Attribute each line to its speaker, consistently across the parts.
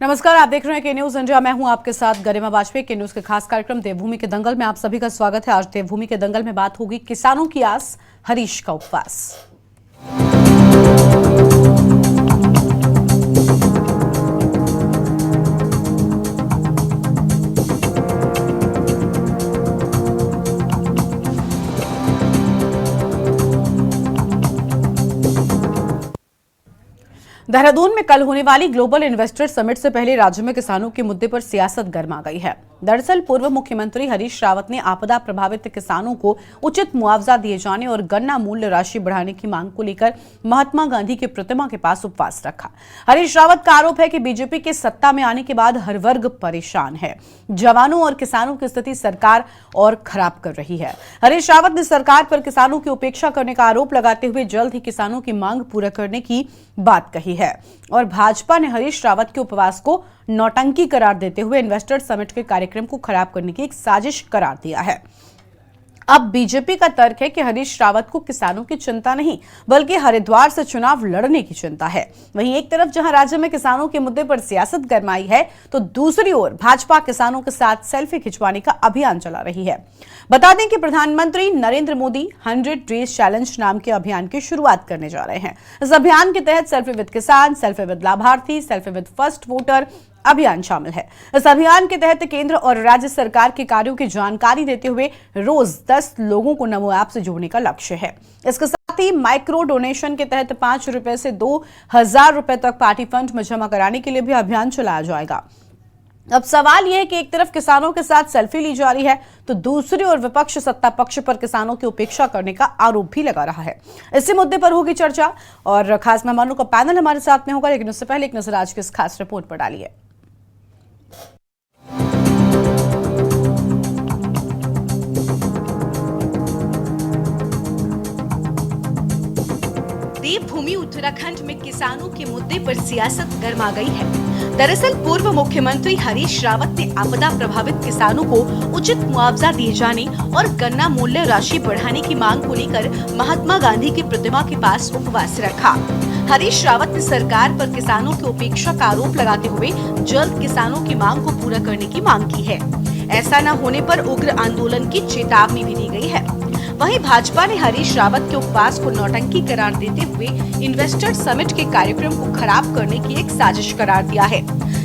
Speaker 1: नमस्कार, आप देख रहे हैं के न्यूज इंडिया। मैं हूं आपके साथ गरिमा वाजपेयी। के न्यूज के खास कार्यक्रम देवभूमि के दंगल में आप सभी का स्वागत है। आज देवभूमि के दंगल में बात होगी किसानों की आस, हरीश का उपवास। देहरादून में कल होने वाली ग्लोबल इन्वेस्टर समिट से पहले राज्य में किसानों के मुद्दे पर सियासत गर्मा गई है। दरअसल पूर्व मुख्यमंत्री हरीश रावत ने आपदा प्रभावित किसानों को उचित मुआवजा दिए जाने और गन्ना मूल्य राशि बढ़ाने की मांग को लेकर महात्मा गांधी की प्रतिमा के पास उपवास रखा। हरीश रावत का आरोप है कि बीजेपी के सत्ता में आने के बाद हर वर्ग परेशान है। जवानों और किसानों की स्थिति सरकार और खराब कर रही है। हरीश रावत ने सरकार पर किसानों की उपेक्षा करने का आरोप लगाते हुए जल्द ही किसानों की मांग पूरा करने की बात कही है। और भाजपा ने हरीश रावत के उपवास को नौटंकी करार देते हुए इन्वेस्टर समिट के कार्यक्रम को खराब करने की एक साजिश करार दिया है। अब बीजेपी का तर्क है कि हरीश रावत को किसानों की चिंता नहीं बल्कि हरिद्वार से चुनाव लड़ने की चिंता है। वहीं एक तरफ जहां राज्य में किसानों के मुद्दे पर सियासत गरमाई है, तो दूसरी ओर भाजपा किसानों के साथ सेल्फी खिंचवाने का अभियान चला रही है। बता दें कि प्रधानमंत्री नरेंद्र मोदी 100 डेज चैलेंज नाम के अभियान की शुरुआत करने जा रहे हैं। इस अभियान के तहत सेल्फी विद किसान, सेल्फी विद लाभार्थी, सेल्फी विद फर्स्ट वोटर अभियान शामिल है। इस अभियान के तहत केंद्र और राज्य सरकार के कार्यों की जानकारी देते हुए रोज 10 लोगों को नमो ऐप से जोड़ने का लक्ष्य है। इसके साथ ही माइक्रो डोनेशन के तहत 5 रुपए से 2000 रुपए तक पार्टी फंड में जमा कराने के लिए भी अभियान चलाया जाएगा। अब सवाल यह है कि एक तरफ किसानों के साथ सेल्फी ली जा रही है, तो दूसरी ओर विपक्ष सत्ता पक्ष पर किसानों की उपेक्षा करने का आरोप भी लगा रहा है। इसी मुद्दे पर होगी चर्चा और खास मेहमानों का पैनल हमारे साथ में होगा, लेकिन उससे पहले एक नजर आज की इस खास रिपोर्ट पर डालिए। देवभूमि उत्तराखंड में किसानों के मुद्दे पर सियासत गर्मा गई है। दरअसल पूर्व मुख्यमंत्री हरीश रावत ने आपदा प्रभावित किसानों को उचित मुआवजा दिए जाने और गन्ना मूल्य राशि बढ़ाने की मांग को लेकर महात्मा गांधी की प्रतिमा के पास उपवास रखा। हरीश रावत ने सरकार पर किसानों की उपेक्षा का आरोप लगाते हुए जल्द किसानों की मांग को पूरा करने की मांग की है। ऐसा न होने पर उग्र आंदोलन की चेतावनी भी दी गई है। वहीं भाजपा ने हरीश रावत के उपवास को नौटंकी करार देते हुए इन्वेस्टर समिट के कार्यक्रम को खराब करने की एक साजिश करार दिया है।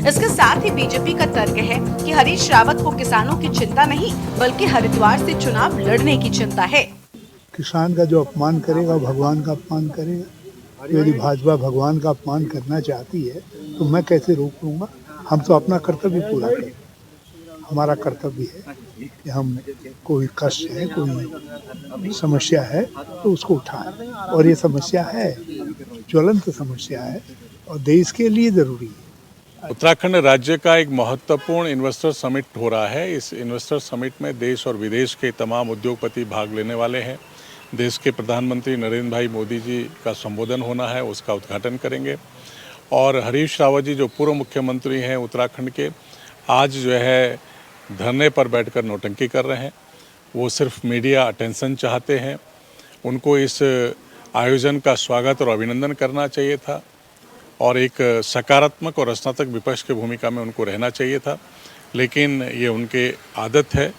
Speaker 1: इसके साथ ही बीजेपी का तर्क है कि हरीश रावत को किसानों की चिंता नहीं बल्कि हरिद्वार से चुनाव लड़ने की चिंता है।
Speaker 2: किसान का जो अपमान करेगा भगवान का अपमान करेगा। यदि भाजपा भगवान का अपमान करना चाहती है तो मैं कैसे रोक लूंगा। हम तो अपना कर्तव्य पूरा करें। हमारा कर्तव्य है कि हम कोई कष्ट है, कोई समस्या है तो उसको उठाएं। और ये समस्या है, ज्वलंत समस्या है और देश के लिए जरूरी है।
Speaker 3: उत्तराखंड राज्य का एक महत्वपूर्ण इन्वेस्टर समिट हो रहा है। इस इन्वेस्टर समिट में देश और विदेश के तमाम उद्योगपति भाग लेने वाले हैं। देश के प्रधानमंत्री नरेंद्र भाई मोदी जी का संबोधन होना है, उसका उद्घाटन करेंगे। और हरीश रावत जी जो पूर्व मुख्यमंत्री हैं उत्तराखंड के, आज जो है धरने पर बैठकर नौटंकी कर रहे हैं। वो सिर्फ मीडिया अटेंशन चाहते हैं। उनको इस आयोजन का स्वागत और अभिनंदन करना चाहिए था और एक सकारात्मक और रचनात्मक विपक्ष की भूमिका में उनको रहना चाहिए था, लेकिन ये उनके आदत है।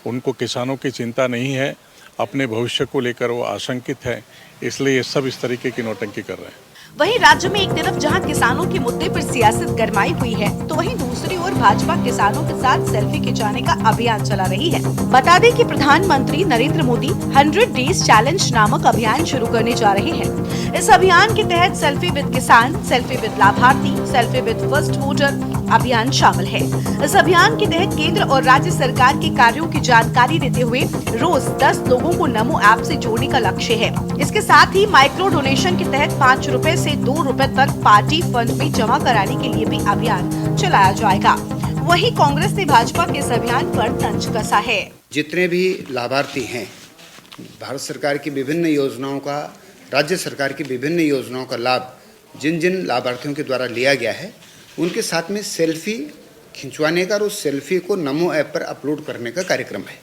Speaker 3: उनको किसानों की चिंता नहीं है, अपने भविष्य को लेकर वो आशंकित हैं, इसलिए ये सब इस तरीके की नौटंकी कर रहे हैं।
Speaker 1: वहीं राज्य में एक तरफ जहां किसानों के मुद्दे पर सियासत गरमाई हुई है, तो वहीं दूसरी ओर भाजपा किसानों के साथ सेल्फी खिंचाने का अभियान चला रही है। बता दें कि प्रधानमंत्री नरेंद्र मोदी 100 डेज चैलेंज नामक अभियान शुरू करने जा रहे हैं। इस अभियान के तहत सेल्फी विद किसान, सेल्फी विद लाभार्थी, सेल्फी विद फर्स्ट वोटर अभियान शामिल है। इस अभियान के तहत केंद्र और राज्य सरकार के कार्यों की जानकारी देते हुए रोज 10 लोगों को नमो ऐप से जोड़ने का लक्ष्य है। इसके साथ ही माइक्रो डोनेशन के तहत 5 रुपए से 2 रुपए तक पार्टी फंड में जमा कराने के लिए भी अभियान चलाया जाएगा। वहीं कांग्रेस ने भाजपा के इस अभियान पर तंज कसा है।
Speaker 4: जितने भी लाभार्थी हैं, भारत सरकार की विभिन्न योजनाओं का, राज्य सरकार की विभिन्न योजनाओं का लाभ जिन जिन लाभार्थियों के द्वारा लिया गया है, उनके साथ में सेल्फी खिंचवाने का और उस सेल्फी को नमो ऐप पर अपलोड करने का कार्यक्रम है।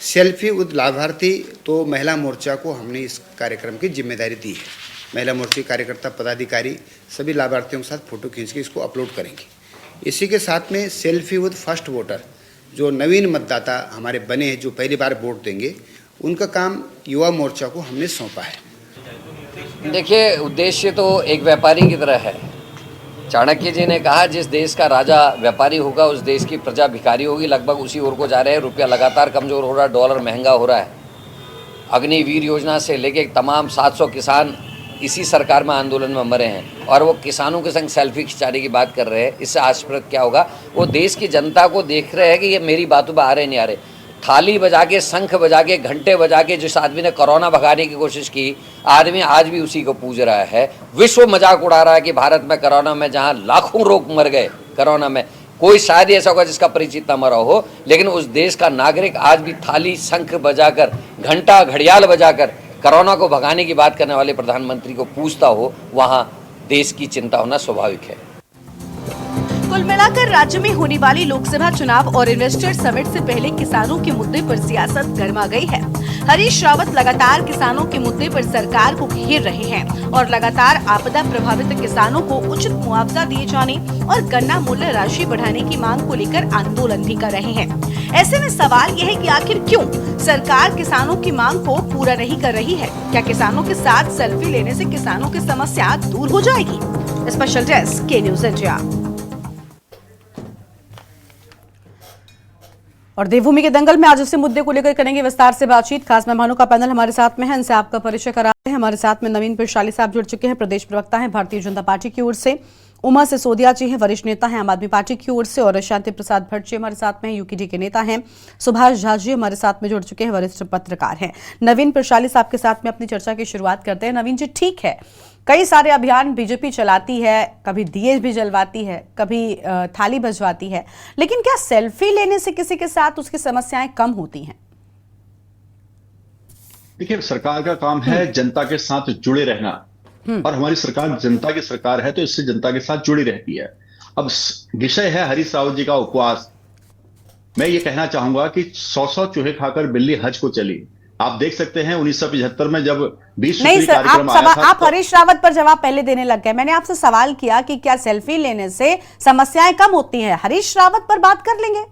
Speaker 4: सेल्फी विद लाभार्थी तो महिला मोर्चा को हमने इस कार्यक्रम की जिम्मेदारी दी है। महिला मोर्चा कार्यकर्ता पदाधिकारी सभी लाभार्थियों के साथ फोटो खींच के इसको अपलोड करेंगे। इसी के साथ में सेल्फी विद फर्स्ट वोटर, जो नवीन मतदाता हमारे बने हैं, जो पहली बार वोट देंगे, उनका काम युवा मोर्चा को हमने सौंपा है।
Speaker 5: देखिए, उद्देश्य तो एक व्यापारी की तरह है। चाणक्य जी ने कहा, जिस देश का राजा व्यापारी होगा उस देश की प्रजा भिखारी होगी। लगभग उसी ओर को जा रहे हैं। रुपया लगातार कमज़ोर हो रहा है, डॉलर महंगा हो रहा है। अग्निवीर योजना से लेके तमाम 700 किसान इसी सरकार में आंदोलन में मरे हैं और वो किसानों के संग सेल्फी खिंचाने की बात कर रहे हैं। इससे आश्चर्य क्या होगा, वो देश की जनता को देख रहे हैं कि ये मेरी बातों पर आ रहे नहीं आ रहे। थाली बजा के, शंख बजा के, घंटे बजा के जिस आदमी ने कोरोना भगाने की कोशिश की, आदमी आज भी उसी को पूज रहा है। विश्व मजाक उड़ा रहा है कि भारत में कोरोना में जहां लाखों लोग मर गए कोरोना में, कोई शायद ऐसा होगा जिसका परिचित न मरा हो, लेकिन उस देश का नागरिक आज भी थाली, शंख बजाकर, घंटा, घड़ियाल बजाकर कोरोना को भगाने की बात करने वाले प्रधानमंत्री को पूछता हो, वहां देश की चिंता होना स्वाभाविक है।
Speaker 1: कुल मिलाकर राज्य में होने वाली लोकसभा चुनाव और इन्वेस्टर समिट से पहले किसानों के मुद्दे पर सियासत गर्मा गई है। हरीश रावत लगातार किसानों के मुद्दे पर सरकार को घेर रहे हैं और लगातार आपदा प्रभावित किसानों को उचित मुआवजा दिए जाने और गन्ना मूल्य राशि बढ़ाने की मांग को लेकर आंदोलन भी कर रहे हैं। ऐसे में सवाल यह है कि आखिर क्यों सरकार किसानों की मांग को पूरा नहीं कर रही है? क्या किसानों के साथ सेल्फी लेने से किसानों की समस्या दूर हो जाएगी? स्पेशल डेस्क के न्यूज इंडिया। और देवभूमि के दंगल में आज इसी मुद्दे को लेकर करेंगे विस्तार से बातचीत। खास मेहमानों का पैनल हमारे साथ में है, इनसे आपका परिचय कराते हैं। हमारे साथ में नवीन पिरशाली साहब जुड़ चुके हैं, प्रदेश प्रवक्ता हैं भारतीय जनता पार्टी की ओर से। उमा सिसोदिया जी हैं, वरिष्ठ नेता हैं आम आदमी पार्टी की ओर से। और शांति प्रसाद भट्ट जी हमारे साथ में हैं, यूकेडी के नेता हैं। सुभाष झा जी हमारे साथ में जुड़ चुके हैं, वरिष्ठ पत्रकार हैं। नवीन पिरशाली साहब के साथ में अपनी चर्चा की शुरुआत करते हैं। नवीन जी, ठीक है, कई सारे अभियान बीजेपी चलाती है, कभी दिए भी जलवाती है, कभी थाली बजवाती है, लेकिन क्या सेल्फी लेने से किसी के साथ उसकी समस्याएं कम होती हैं?
Speaker 6: देखिए, सरकार का काम है जनता के साथ जुड़े रहना, और हमारी सरकार जनता की सरकार है, तो इससे जनता के साथ जुड़ी रहती है। अब विषय है हरीश रावत जी का उपवास। मैं ये कहना चाहूंगा कि 100 चूहे खाकर बिल्ली हज को चली। आप देख सकते हैं 1975 में जब 20 सूत्री कार्यक्रम आया था।
Speaker 1: आप हरीश रावत पर जवाब पहले देने लग गए। मैंने आपसे सवाल किया कि क्या सेल्फी लेने से समस्याएं कम होती हैं? हरीश रावत पर बात कर लेंगे,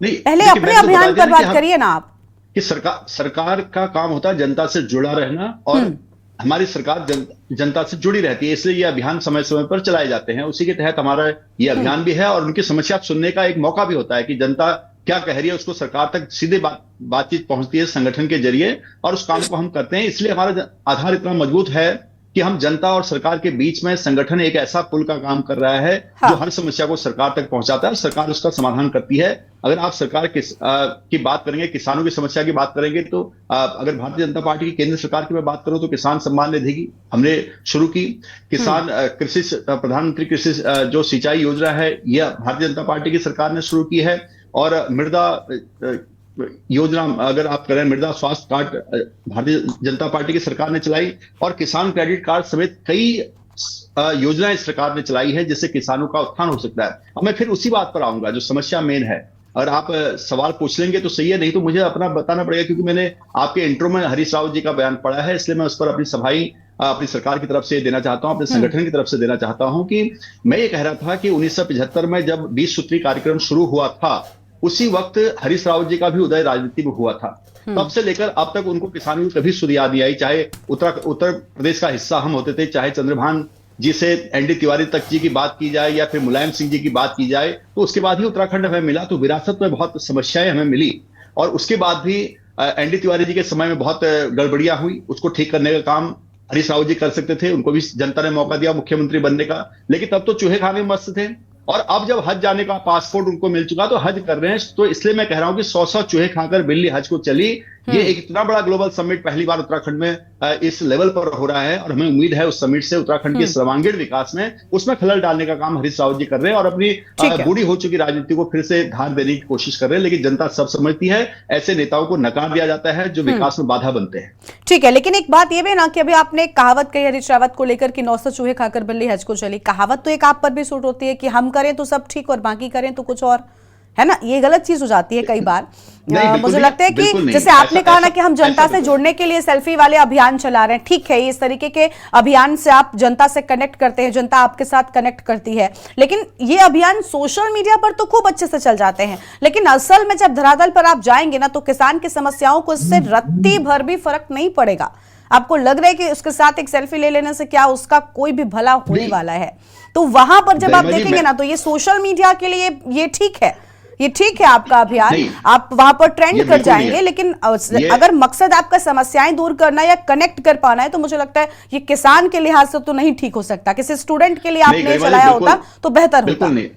Speaker 1: नहीं पहले अपने अभियान पर बात करिए ना आप।
Speaker 6: कि सरकार का काम होता है जनता से जुड़ा रहना, और हमारी सरकार जनता से जुड़ी रहती है, इसलिए ये अभियान समय समय पर चलाए जाते हैं। उसी के तहत हमारा ये अभियान भी है, और उनकी समस्या सुनने का एक मौका भी होता है कि जनता क्या कह रही है, उसको सरकार तक सीधे बातचीत पहुंचती है संगठन के जरिए, और उस काम को हम करते हैं। इसलिए हमारा आधार इतना मजबूत है कि हम जनता और सरकार के बीच में संगठन एक ऐसा पुल का काम कर रहा है, जो हर समस्या को सरकार तक पहुंचाता है, सरकार उसका समाधान करती है। अगर आप सरकार की बात करेंगे, किसानों की समस्या की बात करेंगे, तो अगर भारतीय जनता पार्टी की केंद्र सरकार की मैं बात करूं तो किसान सम्मान निधि की हमने शुरू की। किसान कृषि प्रधानमंत्री कृषि जो सिंचाई योजना है, यह भारतीय जनता पार्टी की सरकार ने शुरू की है। और मृदा योजना अगर आप करें, मृदा स्वास्थ्य कार्ड भारतीय जनता पार्टी की सरकार ने चलाई, और किसान क्रेडिट कार्ड समेत कई योजनाएं सरकार ने चलाई है, जिससे किसानों का उत्थान हो सकता है। अब मैं फिर उसी बात पर आऊंगा जो समस्या मेन है। और आप सवाल पूछ लेंगे तो सही है, नहीं तो मुझे अपना बताना पड़ेगा, क्योंकि मैंने आपके इंट्रो में हरीश रावत जी का बयान पढ़ा है, इसलिए मैं उस पर अपनी सफाई अपनी सरकार की तरफ से देना चाहता हूं, अपने संगठन की तरफ से देना चाहता हूं। कि मैं ये कह रहा था कि 1975 में जब 20 सूत्री कार्यक्रम शुरू हुआ था, उसी वक्त हरीश रावत जी का भी उदय राजनीति में हुआ था। तब से लेकर अब तक उनको किसानों की कभी सुध याद नहीं आई। चाहे उत्तर प्रदेश का हिस्सा हम होते थे, चाहे चंद्रभान जी से एनडी तिवारी तक जी की बात की जाए, या फिर मुलायम सिंह जी की बात की जाए, तो उसके बाद ही उत्तराखंड हमें मिला। तो विरासत में बहुत समस्याएं हमें मिली, और उसके बाद भी एनडी तिवारी जी के समय में बहुत गड़बड़ियां हुई। उसको ठीक करने का काम हरीश रावत जी कर सकते थे, उनको भी जनता ने मौका दिया मुख्यमंत्री बनने का, लेकिन तब तो चूहे खाने में मस्त थे। और अब जब हज जाने का पासपोर्ट उनको मिल चुका तो हज कर रहे हैं। तो इसलिए मैं कह रहा हूं कि 100 चूहे खाकर बिल्ली हज को चली। ये एक इतना बड़ा ग्लोबल समिट पहली बार उत्तराखंड में इस लेवल पर हो रहा है, और हमें उम्मीद है उस समिट से उत्तराखंड के सर्वांगीण विकास में उसमें खलल डालने का काम हरीश रावत जी कर रहे हैं, और अपनी बूढ़ी हो चुकी राजनीति को फिर से धार देने की कोशिश कर रहे हैं। लेकिन जनता सब समझती है, ऐसे नेताओं को नकार दिया जाता है जो विकास में बाधा बनते हैं।
Speaker 1: ठीक है, लेकिन एक बात यह भी ना कि अभी आपने एक कहावत कही हरीश रावत को लेकर कि 900 चूहे खाकर बिल्ली हज को चली। कहावत तो एक आप पर भी सूट होती है कि हम करें तो सब ठीक और बाकी करें तो कुछ और, है ना, ये गलत चीज हो जाती है कई बार।
Speaker 6: बिल्कुल
Speaker 1: मुझे
Speaker 6: नहीं,
Speaker 1: लगता है कि
Speaker 6: बिल्कुल नहीं।
Speaker 1: जैसे आपने कहा ना
Speaker 6: ऐसा-
Speaker 1: कि हम जनता
Speaker 6: ऐसा
Speaker 1: से
Speaker 6: बिल्कुल-
Speaker 1: जुड़ने के लिए सेल्फी वाले अभियान चला रहे हैं, ठीक है, इस तरीके के अभियान से आप जनता से कनेक्ट करते हैं, जनता आपके साथ कनेक्ट करती है, लेकिन ये अभियान सोशल मीडिया पर तो खूब अच्छे से चल जाते हैं, लेकिन असल में जब धरातल पर आप जाएंगे ना तो किसान की समस्याओं को इससे रत्ती भर भी फर्क नहीं पड़ेगा। आपको लग रहा है कि उसके साथ एक सेल्फी ले लेने से क्या उसका कोई भी भला होने
Speaker 6: नहीं।
Speaker 1: वाला है। तो वहां पर जब आप
Speaker 6: गरिमा जी,
Speaker 1: देखेंगे ना तो ये सोशल मीडिया के लिए ये ठीक है, ये ठीक है आपका अभियान,
Speaker 6: नहीं,
Speaker 1: आप वहां पर ट्रेंड
Speaker 6: ये
Speaker 1: कर
Speaker 6: बिल्कुल नहीं
Speaker 1: जाएंगे,
Speaker 6: है।
Speaker 1: लेकिन
Speaker 6: ये-
Speaker 1: अगर मकसद आपका समस्याएं दूर करना या कनेक्ट कर पाना है तो मुझे लगता है ये किसान के लिहाज से तो नहीं ठीक हो सकता। किसी स्टूडेंट के लिए
Speaker 6: नहीं,
Speaker 1: आपने
Speaker 6: गरिमा जी,
Speaker 1: चलाया
Speaker 6: बिल्कुल-
Speaker 1: होता तो बेहतर होता।
Speaker 6: बिल्कुल नहीं।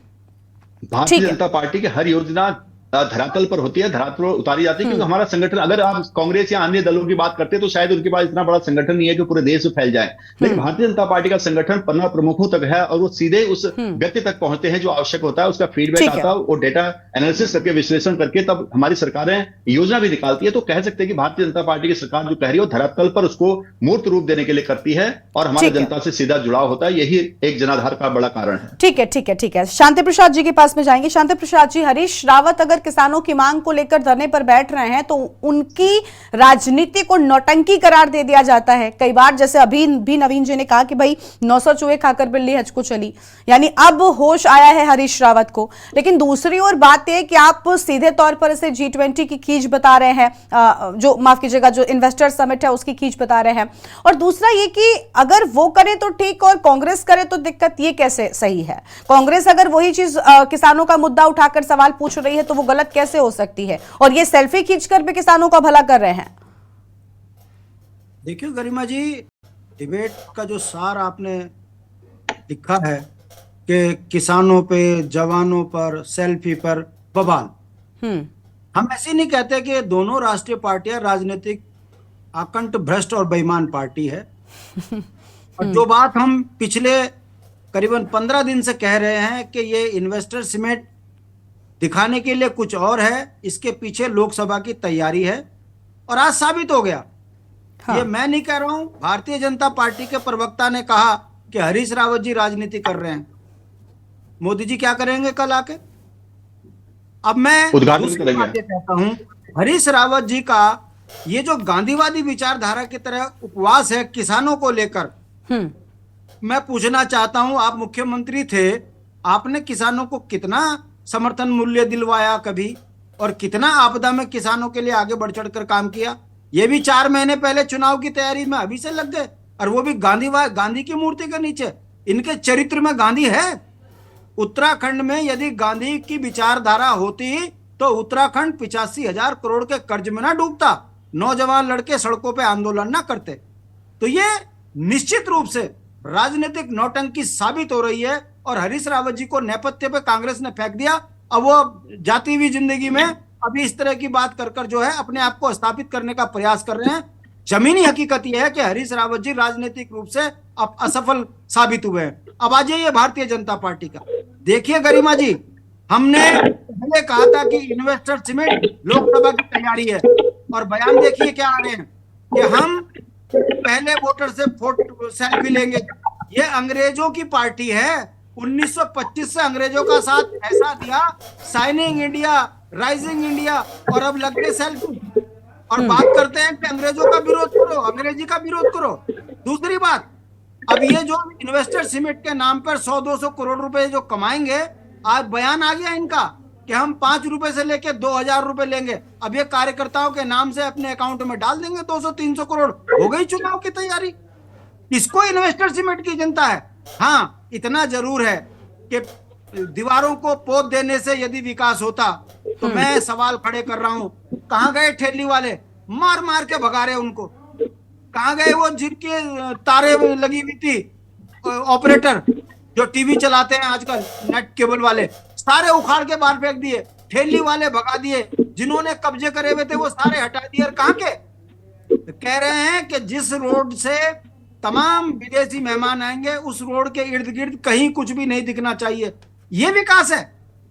Speaker 6: भारतीय
Speaker 1: ठीक है।
Speaker 6: जनता पार्टी की हर योजना धरातल पर होती है, धरातल पर उतारी जाती है, क्योंकि हमारा संगठन, अगर आप कांग्रेस या अन्य दलों की बात करते हैं तो शायद उनके पास इतना बड़ा संगठन नहीं है कि पूरे देश में फैल जाए, लेकिन भारतीय जनता पार्टी का संगठन 15 प्रमुखों तक है और वो सीधे उस व्यक्ति तक पहुंचते हैं जो आवश्यक होता है, उसका फीडबैक
Speaker 1: ठीक है।
Speaker 6: आता है, वो डेटा एनालिसिस करके, विश्लेषण करके तब हमारी सरकारें योजना भी निकालती है। तो कह सकते हैं कि भारतीय जनता पार्टी की सरकार जो कह रही है वो धरातल पर उसको मूर्त रूप देने के लिए करती है और हमारे
Speaker 1: ठीक है।
Speaker 6: जनता से सीधा जुड़ाव होता है, यही एक जनाधार का बड़ा कारण है।
Speaker 1: ठीक है, ठीक है, ठीक है। शांति प्रसाद जी के पास में जाएंगे। शांति प्रसाद जी, हरीश रावत अगर किसानों की मांग को लेकर धरने पर बैठ रहे हैं तो उनकी राजनीति को नौटंकी करार दे दिया जाता है कई बार, जैसे अभी भी नवीन जी ने कहा कि भाई 900 चूहे खाकर बिल्ली हज को चली, यानी अब होश आया है हरीश रावत को। लेकिन दूसरी ओर बात यह कि आप सीधे तौर पर इसे G20 की खींच बता रहे हैं, जो माफ कीजिएगा जो इन्वेस्टर समिट है उसकी खींच बता रहे हैं, और दूसरा ये कि अगर वो करे तो ठीक और कांग्रेस करे तो दिक्कत, ये कैसे सही है? कांग्रेस अगर वही चीज किसानों का मुद्दा उठाकर सवाल पूछ रही है तो वो गलत कैसे हो सकती है, और ये सेल्फी खींचकर भी किसानों का भला कर रहे हैं?
Speaker 7: देखिए गरिमा जी, डिबेट का जो सार आपने लिखा है कि किसानों पे, जवानों पर, सेल्फी पर बवाल, हम ऐसे नहीं कहते कि दोनों राष्ट्रीय पार्टियां राजनीतिक आकंठ भ्रष्ट और बेईमान पार्टी है। और जो बात हम पिछले करीबन 15 दिन से कह रहे हैं कि ये इन्वेस्टर समिट दिखाने के लिए कुछ और है, इसके पीछे लोकसभा की तैयारी है, और आज साबित हो गया।
Speaker 1: हाँ।
Speaker 7: ये मैं नहीं कह रहा हूं, भारतीय जनता पार्टी के प्रवक्ता ने कहा कि हरीश रावत जी राजनीति कर रहे हैं। मोदी जी क्या करेंगे कल आके? अब मैं
Speaker 6: उद्घाटन
Speaker 7: दूसरी
Speaker 6: करेंगे।
Speaker 7: बात ये कहता हूं, हरीश रावत जी का ये जो गांधीवादी विचारधारा की तरह उपवास है किसानों को लेकर, मैं पूछना चाहता हूं, आप मुख्यमंत्री थे, आपने किसानों को कितना समर्थन मूल्य दिलवाया कभी, और कितना आपदा में किसानों के लिए आगे बढ़ चढ़कर काम किया? ये भी 4 महीने पहले चुनाव की तैयारी में अभी से लग गए, और वो भी गांधी की मूर्ति के नीचे। इनके चरित्र में गांधी है? उत्तराखंड में यदि गांधी की विचारधारा होती तो उत्तराखंड 85,000 करोड़ के कर्ज में ना डूबता, नौजवान लड़के सड़कों पे आंदोलन ना करते। तो ये निश्चित रूप से राजनीतिक नौटंकी साबित हो रही है, और हरीश रावत जी को नेपथ्य पे कांग्रेस ने फेंक दिया। अब वो जाती हुई जिंदगी में अभी इस तरह की बात कर कर जो है अपने आप को स्थापित करने का प्रयास कर रहे हैं। जमीनी हकीकत यह है कि हरीश रावत जी राजनीतिक रूप से अब असफल साबित हुए हैं। अब आ जाइए भारतीय जनता पार्टी का। देखिए गरिमा जी, हमने पहले कहा था कि इन्वेस्टर समिट लोकसभा की तैयारी है, और बयान देखिए क्या आ रहे हैं कि हम पहले वोटर से फोटो सेल्फी लेंगे। ये अंग्रेजों की पार्टी है, 1925 से अंग्रेजों का साथ ऐसा दिया, साइनिंग इंडिया, राइजिंग इंडिया, और अब लग गए सेल्फी, और बात करते हैं कि अंग्रेजों का विरोध करो, अंग्रेजी का विरोध करो। दूसरी बात, अब ये जो इन्वेस्टर समिट के नाम पर 100-200 करोड़ रुपए जो कमाएंगे, आज बयान आ गया इनका कि हम 5 रुपए से लेके 2,000 रुपए लेंगे। अब ये कार्यकर्ताओं के नाम से अपने अकाउंट में डाल देंगे 200-300 करोड़। हो गई चुनाव की तैयारी। इसको इन्वेस्टर समिट की जनता है। हाँ, इतना जरूर है कि दीवारों को पोत देने से यदि विकास होता तो मैं सवाल खड़े कर रहा हूं, कहां गए ठेली वाले? मार मार के भगा रहे उनको। कहां गए वो जिनके तारे लगी हुई थी, ऑपरेटर जो टीवी चलाते हैं आजकल, नेट केबल वाले, सारे उखाड़ के बाहर फेंक दिए। ठेली वाले भगा दिए, जिन्होंने कब्जे करे हुए थे वो सारे हटा दिए। और कहां के? कह रहे हैं कि जिस रोड से तमाम विदेशी मेहमान आएंगे उस रोड के इर्द गिर्द कहीं कुछ भी नहीं दिखना चाहिए। ये विकास है।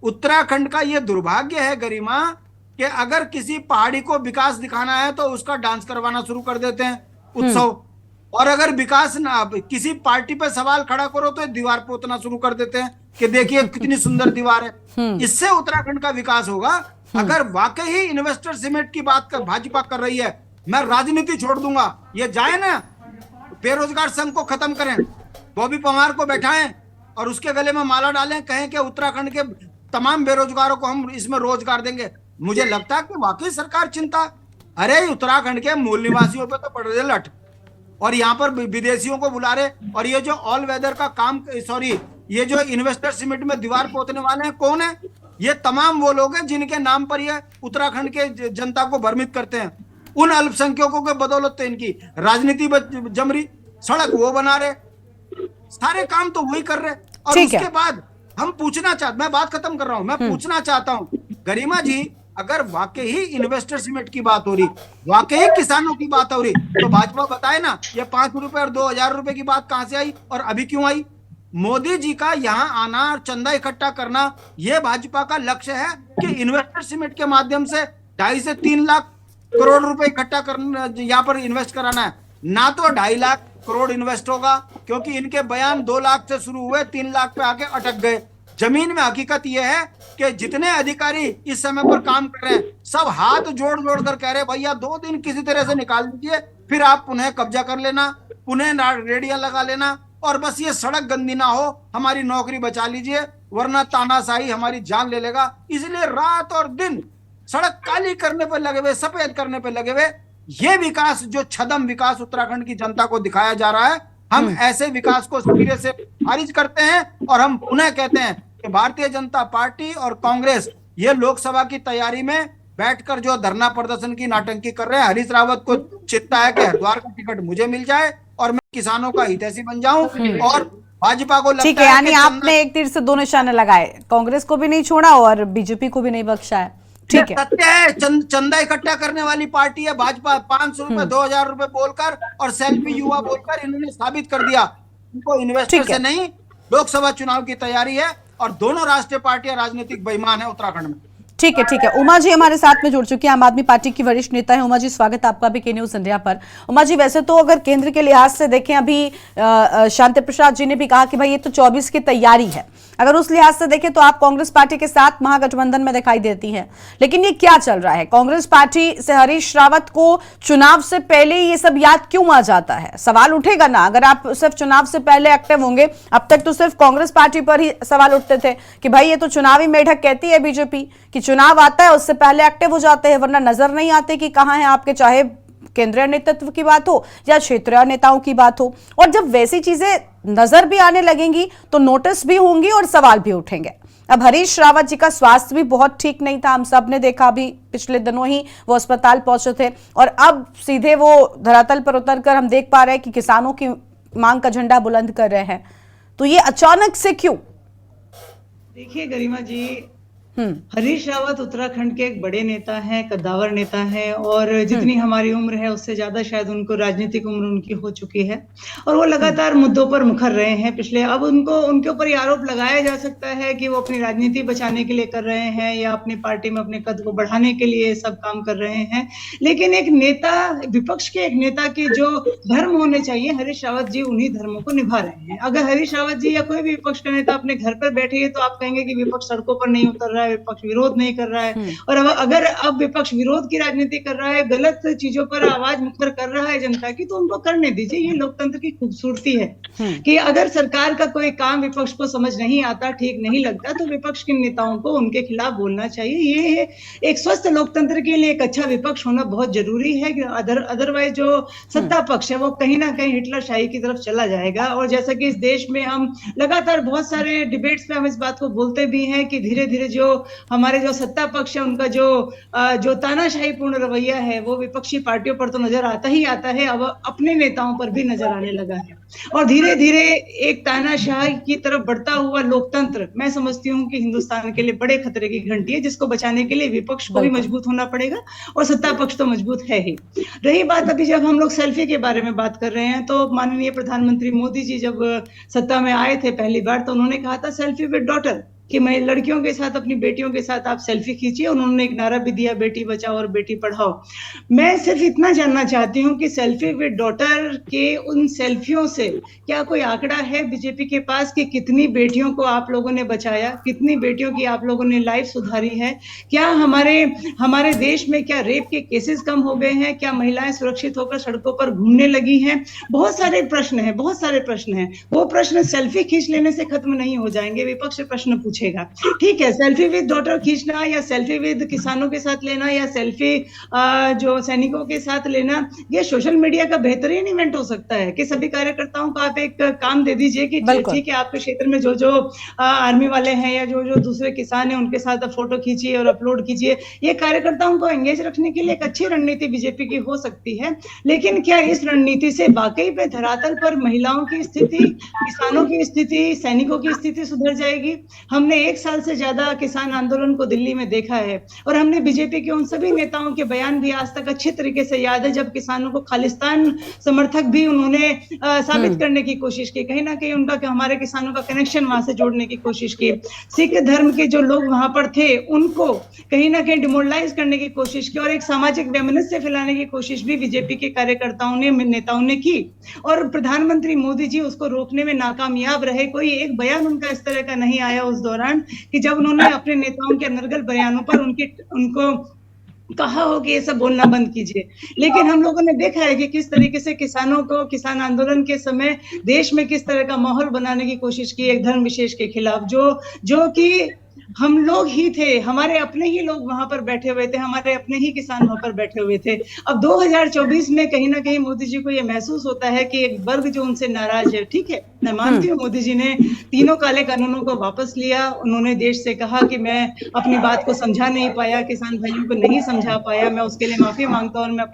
Speaker 7: उत्तराखंड का ये दुर्भाग्य है गरिमा कि अगर किसी पहाड़ी को विकास दिखाना है तो उसका डांस करवाना शुरू कर देते हैं, उत्सव। और अगर विकास ना, किसी पार्टी पे सवाल खड़ा करो तो दीवार पोतना शुरू कर देते हैं कि देखिए कितनी सुंदर दीवार है। इससे उत्तराखंड का विकास होगा। अगर वाकई ही इन्वेस्टर समिट की बात कर भाजपा कर रही है, मैं राजनीति छोड़ दूंगा, ये जाए ना बेरोजगार संघ को खत्म करें, बॉबी पवार को बैठाएं और उसके गले में माला डालें, कहें कि उत्तराखंड के तमाम बेरोजगारों को हम इसमें रोजगार देंगे। मुझे लगता है कि वाकई सरकार चिंता, अरे उत्तराखंड के मूल निवासियों पे तो पड़ रहे लट और यहाँ पर विदेशियों को बुला रहे। और ये जो ऑल वेदर का काम, सॉरी, ये जो इन्वेस्टर समिट में दीवार पोतने वाले हैं, कौन है? ये तमाम वो लोग हैं जिनके नाम पर ये उत्तराखंड के जनता को भ्रमित करते हैं। उन अल्पसंख्यकों के बदौलत तो इनकी राजनीति जम रही, सड़क वो बना रहे, सारे काम तो वही कर रहे। और उसके बाद हम पूछना चाहते, मैं बात खत्म कर रहा हूं, मैं पूछना चाहता हूं गरिमा जी, अगर वाकई ही इन्वेस्टर समिट की बात हो रही, वाकई किसानों की बात हो रही, तो भाजपा बताए ना ये 5 रुपए और 2000 रुपए की बात कहां से आई और अभी क्यों आई? मोदी जी का यहाँ आना और चंदा इकट्ठा करना, ये भाजपा का लक्ष्य है कि इन्वेस्टर समिट के माध्यम से 2.5 से 3 लाख करोड़ रुपए इकट्ठा करना, यहाँ पर इन्वेस्ट कराना है। ना तो 2.5 लाख करोड़ इन्वेस्ट होगा, क्योंकि इनके बयान 2 लाख से शुरू हुए 3 लाख पे आके अटक गए। जमीन में हकीकत यह है कि जितने अधिकारी इस समय पर काम कर रहे हैं, सब हाथ जोड़ जोड़ कर कह रहे भैया 2 दिन किसी तरह से निकाल दीजिए, फिर आप पुनः कब्जा कर लेना, पुनः रेडिया लगा लेना, और बस ये सड़क गंदी ना हो, हमारी नौकरी बचा लीजिए, वरना तानाशाही हमारी जान ले लेगा। इसलिए रात और दिन सड़क काली करने पर लगे हुए, सफेद करने पर लगे हुए। ये विकास, जो छदम विकास उत्तराखंड की जनता को दिखाया जा रहा है, हम ऐसे विकास को सिरे से खारिज करते हैं। और हम पुनः कहते हैं कि भारतीय जनता पार्टी और कांग्रेस ये लोकसभा की तैयारी में बैठकर जो धरना प्रदर्शन की नाटंकी कर रहे हैं, हरीश रावत को चिंता है कि हरिद्वार का टिकट मुझे मिल जाए और मैं किसानों का हितैषी बन जाऊं, और भाजपा को लगता है,
Speaker 1: यानी आपने एक तीर से 2 निशाने लगाए, कांग्रेस को भी नहीं छोड़ा और बीजेपी को भी नहीं बख्शा है। ठीक है,
Speaker 7: सत्य है, चंदा इकट्ठा करने वाली पार्टी है भाजपा। 500 रुपए 2000 रुपए बोलकर और सेल्फी युवा बोलकर इन्होंने साबित कर दिया इनको इन्वेस्टर से नहीं, लोकसभा चुनाव की तैयारी है। और दोनों राष्ट्रीय पार्टियां राजनीतिक बेईमान है उत्तराखंड में।
Speaker 1: ठीक है। उमा जी हमारे साथ में जुड़ चुकी है, आम आदमी पार्टी की वरिष्ठ नेता है। उमा जी, स्वागत आपका भी के न्यूज इंडिया पर। उमा जी, वैसे तो अगर केंद्र के लिहाज से देखें, अभी शांति प्रसाद जी ने भी कहा कि भाई ये तो 24 की तैयारी है, अगर उस लिहाज से देखें तो आप कांग्रेस पार्टी के साथ महागठबंधन में दिखाई देती हैं, लेकिन ये क्या चल रहा है? कांग्रेस पार्टी से हरीश रावत को चुनाव से पहले ये सब याद क्यों आ जाता है? सवाल उठेगा ना, अगर आप सिर्फ चुनाव से पहले एक्टिव होंगे। अब तक तो सिर्फ कांग्रेस पार्टी पर ही सवाल उठते थे कि भाई ये तो चुनावी मेढक कहती है बीजेपी कि चुनाव आता है उससे पहले एक्टिव हो जाते हैं, वरना नजर नहीं आते कि कहां है आपके, चाहे केंद्रीय नेतृत्व की बात हो या क्षेत्रीय नेताओं की बात हो। और जब वैसी चीजें नजर भी आने लगेंगी तो नोटिस भी होंगी और सवाल भी उठेंगे। अब हरीश रावत जी का स्वास्थ्य भी बहुत ठीक नहीं था, हम सब ने देखा, अभी पिछले दिनों ही वो अस्पताल पहुंचे थे और अब सीधे वो धरातल पर उतरकर हम देख पा रहे हैं कि किसानों की मांग का झंडा बुलंद कर रहे हैं। तो ये अचानक से क्यों?
Speaker 8: देखिए गरिमा जी, हरीश रावत उत्तराखंड के एक बड़े नेता हैं, कद्दावर नेता हैं, और जितनी हमारी उम्र है उससे ज्यादा शायद उनको राजनीतिक उम्र उनकी हो चुकी है, और वो लगातार मुद्दों पर मुखर रहे हैं पिछले। अब उनके ऊपर ये आरोप लगाया जा सकता है कि वो अपनी राजनीति बचाने के लिए कर रहे हैं या अपनी पार्टी में अपने कद को बढ़ाने के लिए सब काम कर रहे हैं। लेकिन एक नेता, विपक्ष के एक नेता के जो धर्म होने चाहिए, हरीश रावत जी उन्हीं धर्मों को निभा रहे हैं। अगर हरीश रावत जी या कोई भी विपक्ष का नेता अपने घर पर बैठे है तो आप कहेंगे कि विपक्ष सड़कों पर नहीं उतर रहा है, विपक्ष विरोध नहीं कर रहा है। और अगर अब विपक्ष विरोध की राजनीति कर रहा है, गलत चीजों पर आवाज मुखर कर रहा है जनता की, तो उनको करने दीजिए। ये लोकतंत्र की खूबसूरती है कि अगर सरकार का कोई काम विपक्ष को समझ नहीं आता, ठीक नहीं लगता, तो विपक्ष के नेताओं को उनके खिलाफ बोलना चाहिए। ये एक स्वस्थ लोकतंत्र के लिए एक अच्छा विपक्ष होना बहुत जरूरी है। अदरवाइज जो सत्ता पक्ष है वो कहीं ना कहीं हिटलर शाही की तरफ चला जाएगा। और जैसा कि इस देश में हम लगातार बहुत सारे डिबेट्स में हम इस बात को बोलते भी हैं कि धीरे धीरे जो हमारे जो सत्ता पक्ष है उनका जो तानाशाही पूर्ण रवैया है वो विपक्षी पार्टियों पर तो नजर आता ही आता है, अब अपने नेताओं पर भी नजर आने लगा है। और धीरे धीरे एक तानाशाही की तरफ बढ़ता हुआ लोकतंत्र, मैं समझती हूँ कि हिंदुस्तान के लिए बड़े खतरे की घंटी है, जिसको बचाने के लिए विपक्ष को भी मजबूत होना पड़ेगा और सत्ता पक्ष तो मजबूत है ही। रही बात, अभी जब हम लोग सेल्फी के बारे में बात कर रहे हैं, तो माननीय प्रधानमंत्री मोदी जी जब सत्ता में आए थे पहली बार, तो उन्होंने कहा था सेल्फी विद डॉटर। कि मैं लड़कियों के साथ, अपनी बेटियों के साथ आप सेल्फी खींचिए। उन्होंने एक नारा भी दिया, बेटी बचाओ और बेटी पढ़ाओ। मैं सिर्फ इतना जानना चाहती हूँ कि सेल्फी विद डॉटर के उन सेल्फियों से क्या कोई आंकड़ा है बीजेपी के पास कि कितनी बेटियों को आप लोगों ने बचाया, कितनी बेटियों की आप लोगों ने लाइफ सुधारी है? क्या हमारे देश में क्या रेप के केसेस कम हो गए हैं? क्या महिलाएं सुरक्षित होकर सड़कों पर घूमने लगी हैं? बहुत सारे प्रश्न हैं, बहुत सारे प्रश्न हैं। वो प्रश्न सेल्फी खींच लेने से खत्म नहीं हो जाएंगे। विपक्ष प्रश्न पूछेगा, ठीक है, सेल्फी विद डॉटर खींचना या सेल्फी विद किसानों के साथ लेना या सेल्फी जो सैनिकों के साथ लेना, ये सोशल मीडिया का बेहतरीन इवेंट हो सकता है कि सभी कार्यकर्ताओं को आप एक काम दे दीजिए कि ठीक है, आपके क्षेत्र में जो जो आर्मी वाले हैं या जो जो दूसरे किसान हैं उनके साथ फोटो खींचिए और अपलोड कीजिए। ये कार्यकर्ताओं को एंगेज रखने के लिए एक अच्छी रणनीति बीजेपी की हो सकती है, लेकिन क्या इस रणनीति से वाकई पे धरातल पर महिलाओं की स्थिति, किसानों की स्थिति, सैनिकों की स्थिति सुधर जाएगी? हमने 1 साल से ज्यादा किसान आंदोलन को दिल्ली में देखा है और हमने बीजेपी के उन सभी नेताओं के बयान भी आज तक अच्छी तरीके से याद है जब किसानों को खालिस्तान समर्थक भी उन्होंने साबित करने की कोशिश की, कहीं ना कहीं उनका हमारे किसानों का कनेक्शन वहां से जोड़ने की कोशिश की। सिख धर्म के जो लोग वहां पर थे उनको कहीं ना कहीं डिमोरलाइज करने की कोशिश की और एक सामाजिक वैमनस्य फैलाने की कोशिश भी बीजेपी के कार्यकर्ताओं ने, नेताओं ने की और प्रधानमंत्री मोदी जी उसको रोकने में नाकामयाब रहे। कोई एक बयान उनका इस तरह का नहीं आया उस दौरान कि जब उन्होंने अपने नेताओं के अनर्गल बयानों पर उनको कहा हो कि ये सब बोलना बंद कीजिए। लेकिन हम लोगों ने देखा है कि किस तरीके से किसानों को किसान आंदोलन के समय देश में किस तरह का माहौल बनाने की कोशिश की एक धर्म विशेष के खिलाफ, जो कि हम लोग ही थे, हमारे अपने ही लोग वहां पर बैठे हुए थे, हमारे अपने ही किसान वहां पर बैठे हुए थे। अब 2024 में कहीं ना कहीं मोदी जी को ये महसूस होता है कि एक वर्ग जो उनसे नाराज है। ठीक है, मैं मानती हूँ मोदी जी ने 3 काले कानूनों को वापस लिया। उन्होंने देश से कहा कि मैं अपनी बात को समझा नहीं पाया, किसान भाइयों को नहीं समझा पाया, मैं उसके लिए माफी मांगता हूँ और मैं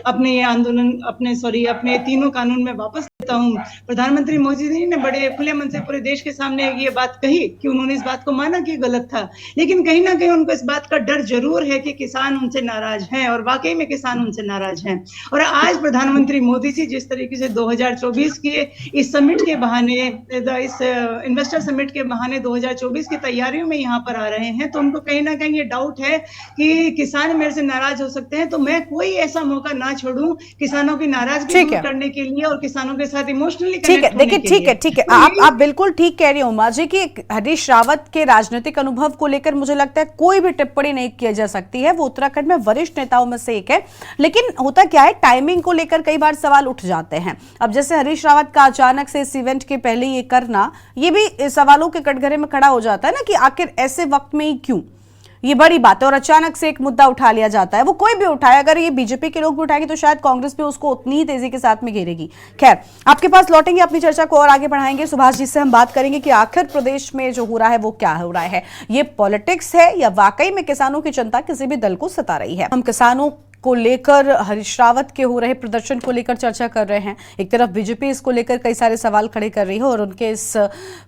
Speaker 8: अपने ये आंदोलन अपने 3 कानून में वापस लेता हूँ। प्रधानमंत्री मोदी जी ने बड़े खुले मन से पूरे देश के सामने ये बात कही कि उन्होंने इस बात को माना कि गलत था, लेकिन कहीं ना कहीं उनको इस बात का डर जरूर है कि किसान उनसे नाराज हैं और वाकई में किसान उनसे नाराज हैं। और आज प्रधानमंत्री मोदी जी जिस तरीके से 2024 के इस समिट के बहाने, इस इन्वेस्टर समिट के बहाने 2024 की तैयारियों में यहाँ पर आ रहे हैं, तो उनको कहीं ना कहीं ये डाउट है कि किसान मेरे से नाराज हो सकते हैं, तो मैं कोई ऐसा मौका ना छोड़ूं किसानों की नाराजगी दूर करने के लिए और किसानों के साथ इमोशनली कनेक्ट होने के लिए।
Speaker 1: ठीक है, आप बिल्कुल ठीक कह रही हो उमा जी कि हरीश रावत के राजनीतिक अनुभव को लेकर मुझे लगता है कोई भी टिप्पणी नहीं की जा सकती है। वो उत्तराखंड में वरिष्ठ नेताओं में से एक है, लेकिन होता क्या है, टाइमिंग को लेकर कई बार सवाल उठ जाते हैं। अब जैसे हरीश रावत का अचानक से इस इवेंट के पहले ये करना, ये भी सवालों के कटघरे में खड़ा हो जाता है ना कि आखिर ऐसे वक्त में ही क्यों, ये बड़ी बात है और अचानक से एक मुद्दा उठा लिया जाता है। वो कोई भी उठाए, अगर ये बीजेपी के लोग भी उठाएंगे तो शायद कांग्रेस भी उसको उतनी ही तेजी के साथ में घेरेगी। खैर, आपके पास लौटेंगे, अपनी चर्चा को और आगे बढ़ाएंगे। सुभाष जी से हम बात करेंगे कि आखिर प्रदेश में जो हो रहा है वो क्या हो रहा है, ये पॉलिटिक्स है या वाकई में किसानों की चिंता किसी भी दल को सता रही है। हम किसानों को लेकर, हरीश रावत के हो रहे प्रदर्शन को लेकर चर्चा कर रहे हैं। एक तरफ बीजेपी इसको लेकर कई सारे सवाल खड़े कर रही है और उनके इस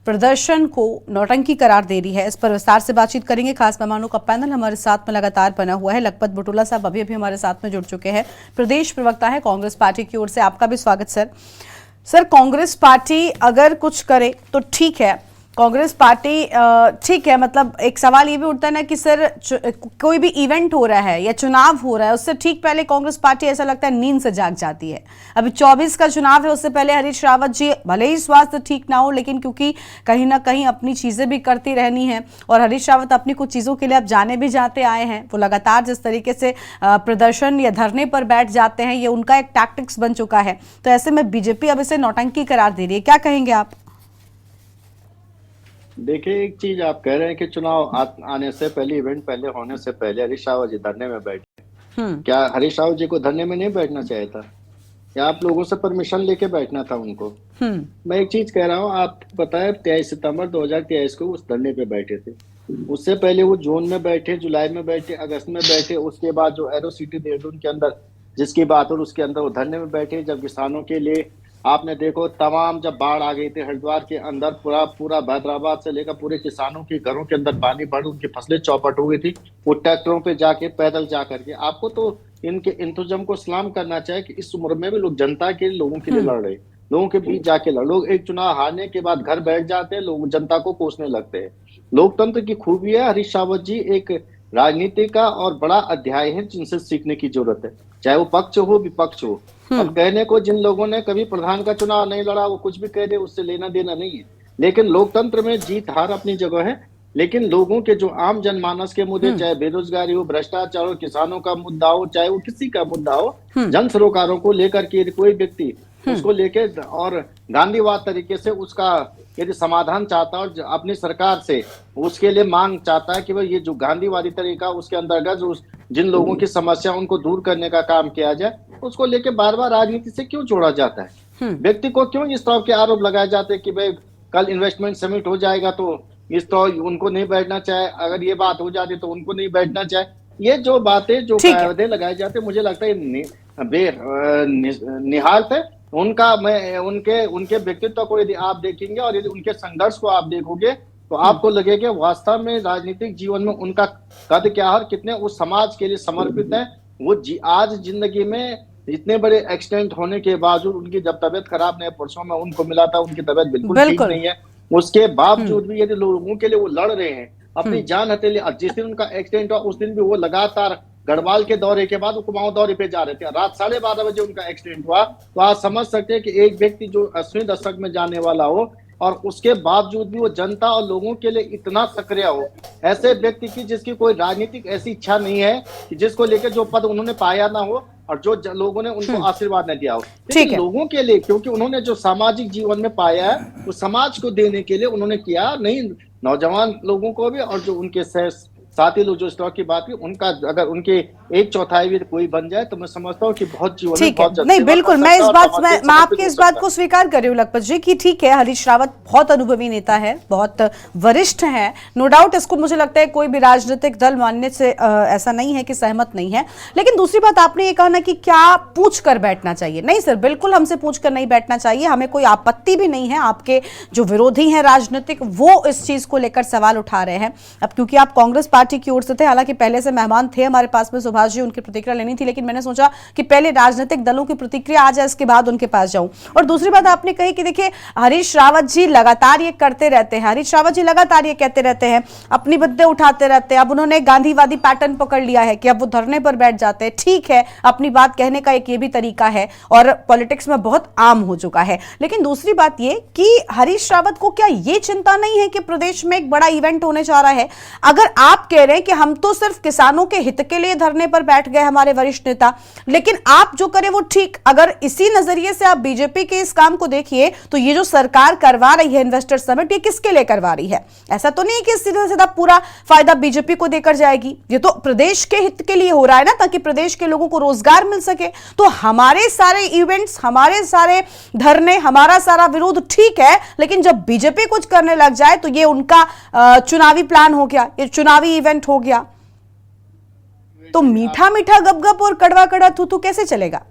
Speaker 1: प्रदर्शन को नौटंकी करार दे रही है। इस पर विस्तार से बातचीत करेंगे। खास मेहमानों का पैनल हमारे साथ में लगातार बना हुआ है। लखपत बुटोला साहब अभी अभी हमारे साथ में जुड़ चुके हैं, प्रदेश प्रवक्ता है कांग्रेस पार्टी की ओर से। आपका भी स्वागत सर। कांग्रेस पार्टी अगर कुछ करे तो ठीक है, कांग्रेस पार्टी ठीक है, मतलब एक सवाल ये भी उठता है ना कि सर कोई भी इवेंट हो रहा है या चुनाव हो रहा है उससे ठीक पहले कांग्रेस पार्टी ऐसा लगता है नींद से जाग जाती है। अभी 24 का चुनाव है, उससे पहले हरीश रावत जी भले ही स्वास्थ्य ठीक ना हो, लेकिन क्योंकि कहीं ना कहीं अपनी चीजें भी करती रहनी है और हरीश रावत अपनी कुछ चीजों के लिए अब जाने भी जाते आए हैं। वो लगातार जिस तरीके से प्रदर्शन या धरने पर बैठ जाते हैं, ये उनका एक टैक्टिक्स बन चुका है। तो ऐसे में बीजेपी अब इसे नौटंकी करार दे रही है, क्या कहेंगे आप?
Speaker 9: देखिए, एक चीज आप कह रहे हैं कि चुनाव आने से पहले, इवेंट पहले होने से पहले हरीश रावत जी धरने में बैठे। क्या हरीश रावत जी को धरने में नहीं बैठना चाहिए था या आप लोगों से परमिशन लेके बैठना था उनको? मैं एक चीज कह रहा हूँ, आप पता है 23 सितंबर 2023 को उस धरने पे बैठे थे। उससे पहले वो जून में बैठे, जुलाई में बैठे, अगस्त में बैठे। उसके बाद जो एरो सिटी देहरादून के अंदर जिसकी बात हो, उसके अंदर वो धरने में बैठे। जब किसानों के लिए आपने देखो, तमाम जब बाढ़ आ गई थी हरिद्वार के अंदर, पूरा हैदराबाद से लेकर पूरे किसानों के घरों के अंदर पानी भर, उनकी फसलें चौपट हो गई थी। वो ट्रैक्टरों पे जाके, पैदल जा करके, आपको तो इनके इंतजाम को सलाम करना चाहिए कि इस उम्र में भी लोग जनता के लोगों के लिए लड़ रहे, लोगों के बीच जाके लड़। लोग एक चुनाव हारने के बाद घर बैठ जाते हैं, लोग जनता को कोसने लगते हैं। लोकतंत्र की खूबी है। हरीश रावत जी एक राजनीति का और बड़ा अध्याय है जिनसे सीखने की जरूरत है, चाहे वो पक्ष हो विपक्ष हो। अब कहने को जिन लोगों ने कभी प्रधान का चुनाव नहीं लड़ा वो कुछ भी कह दे, उससे लेना देना नहीं है। लेकिन लोकतंत्र में जीत हार अपनी जगह है, लेकिन लोगों के जो आम जनमानस के मुद्दे, चाहे बेरोजगारी हो, भ्रष्टाचार हो, किसानों का मुद्दा हो, चाहे वो किसी का मुद्दा हो, जन सरोकारों को लेकर के यदि कोई व्यक्ति उसको लेके और गांधीवाद तरीके से उसका यदि समाधान चाहता है और अपनी सरकार से उसके लिए मांग चाहता है कि भाई ये जो गांधीवादी तरीका उसके अंतर्गत जिन लोगों की समस्या उनको दूर करने का काम किया जाए, उसको लेके बार बार राजनीति से क्यों जोड़ा जाता है? व्यक्ति को क्यों इस तरह के आरोप लगाए जाते हैं कि भाई कल इन्वेस्टमेंट समिट हो जाएगा तो इस तरह उनको नहीं बैठना चाहे, अगर ये बात हो जाती तो उनको नहीं बैठना चाहे। ये जो बातें जो कायदे लगाए जाते मुझे लगता है निहाल थे उनका। मैं उनके व्यक्तित्व को यदि आप देखेंगे और यदि उनके संघर्ष को आप देखोगे तो आपको लगेगा वास्तव में राजनीतिक जीवन में उनका कद क्या है और कितने उस समाज के लिए समर्पित है। वो आज जिंदगी में इतने बड़े एक्सीडेंट होने के बावजूद उनकी जब तबियत खराब नहीं, परसों में उनको मिला था, उनकी तबियत बिल्कुल ठीक नहीं है, उसके बावजूद भी यदि लोगों के लिए वो लड़ रहे हैं, अपनी जान हथेली। जिस दिन उनका एक्सीडेंट हुआ उस दिन भी वो लगातार गढ़वाल के दौरे के बाद वो कुमाऊं दौरे पे जा रहे थे। रात 12:30 बजे उनका एक्सीडेंट हुआ। तो आप समझ सकते हैं कि एक व्यक्ति जो 80 दशक में जाने वाला हो और उसके बावजूद भी वो जनता और लोगों के लिए इतना सक्रिय हो, ऐसे व्यक्ति की जिसकी कोई राजनीतिक ऐसी इच्छा नहीं है कि जिसको लेकर जो पद उन्होंने पाया ना हो और जो लोगों ने उनको आशीर्वाद न दिया हो, लेकिन लोगों के लिए, क्योंकि उन्होंने जो सामाजिक जीवन में पाया है वो समाज को देने के लिए उन्होंने किया। नहीं, नौजवान लोगों को भी और जो उनके साथी लोग जो स्टॉक की बात की उनका अगर उनके 1/4 भी कोई बन जाए तो मैं समझता हूँ कि बहुत जीवन में बहुत
Speaker 1: नहीं, बिल्कुल मैं आपकी इस बात को स्वीकार कर रही हूँ लखपत जी कि ठीक है, हरीश रावत बहुत अनुभवी नेता है, बहुत वरिष्ठ हैं, नो डाउट। इसको मुझे लगता है कोई भी राजनीतिक दल मानने से ऐसा नहीं है कि सहमत नहीं है। लेकिन दूसरी बात आपने ये कहा ना कि क्या पूछ कर बैठना चाहिए। नहीं सर, बिल्कुल हमसे पूछ कर नहीं बैठना चाहिए, हमें कोई आपत्ति भी नहीं है। आपके जो विरोधी हैं राजनीतिक वो इस चीज को लेकर सवाल उठा रहे हैं। अब क्योंकि आप कांग्रेस पार्टी की ओर से थे, हालांकि पहले से मेहमान थे हमारे पास में सुभाष जी, उनकी प्रतिक्रिया लेनी थी, लेकिन मैंने सोचा कि पहले राजनीतिक दलों की प्रतिक्रिया आ जाए, इसके बाद उनके पास जाऊं। और दूसरी बात आपने कही कि देखिए हरीश रावत जी लगातार ये करते रहते हैं, हरीश रावत जी लगातार ये कहते रहते हैं, अपनी मुद्दे उठाते रहते हैं। अब उन्होंने गांधीवादी पैटर्न पकड़ लिया है कि अब वो धरने पर बैठ जाते हैं। ठीक है, अपनी बात कहने का एक ये भी तरीका है और पॉलिटिक्स में बहुत आम हो चुका है। लेकिन दूसरी बात ये कि हरीश रावत को क्या ये चिंता नहीं है कि प्रदेश में एक बड़ा इवेंट होने जा रहा है? अगर आप कह रहे हैं कि हम तो सिर्फ किसानों के हित के लिए धरने पर बैठ गए हमारे वरिष्ठ नेता, लेकिन आप जो करें वो ठीक, अगर इसी नजरिए से आप बीजेपी के इस काम को देखिए तो ये जो सरकार करवा रही है इन्वेस्टर समिट, ये किसके लिए करवा रही है? ऐसा तो नहीं है कि सीधा सीधा पूरा फायदा बीजेपी को देकर जाएगी। ये तो प्रदेश के हित के लिए हो रहा है ना, ताकि प्रदेश के लोगों को रोजगार मिल सके। तो हमारे सारे इवेंट्स, हमारे सारे धरने, हमारा सारा विरोध ठीक है, लेकिन जब बीजेपी कुछ करने लग जाए तो ये उनका चुनावी प्लान हो गया, ये चुनावी इवेंट हो गया। तो मीठा मीठा गपगप और कड़वा कड़ा थू थू कैसे चलेगा?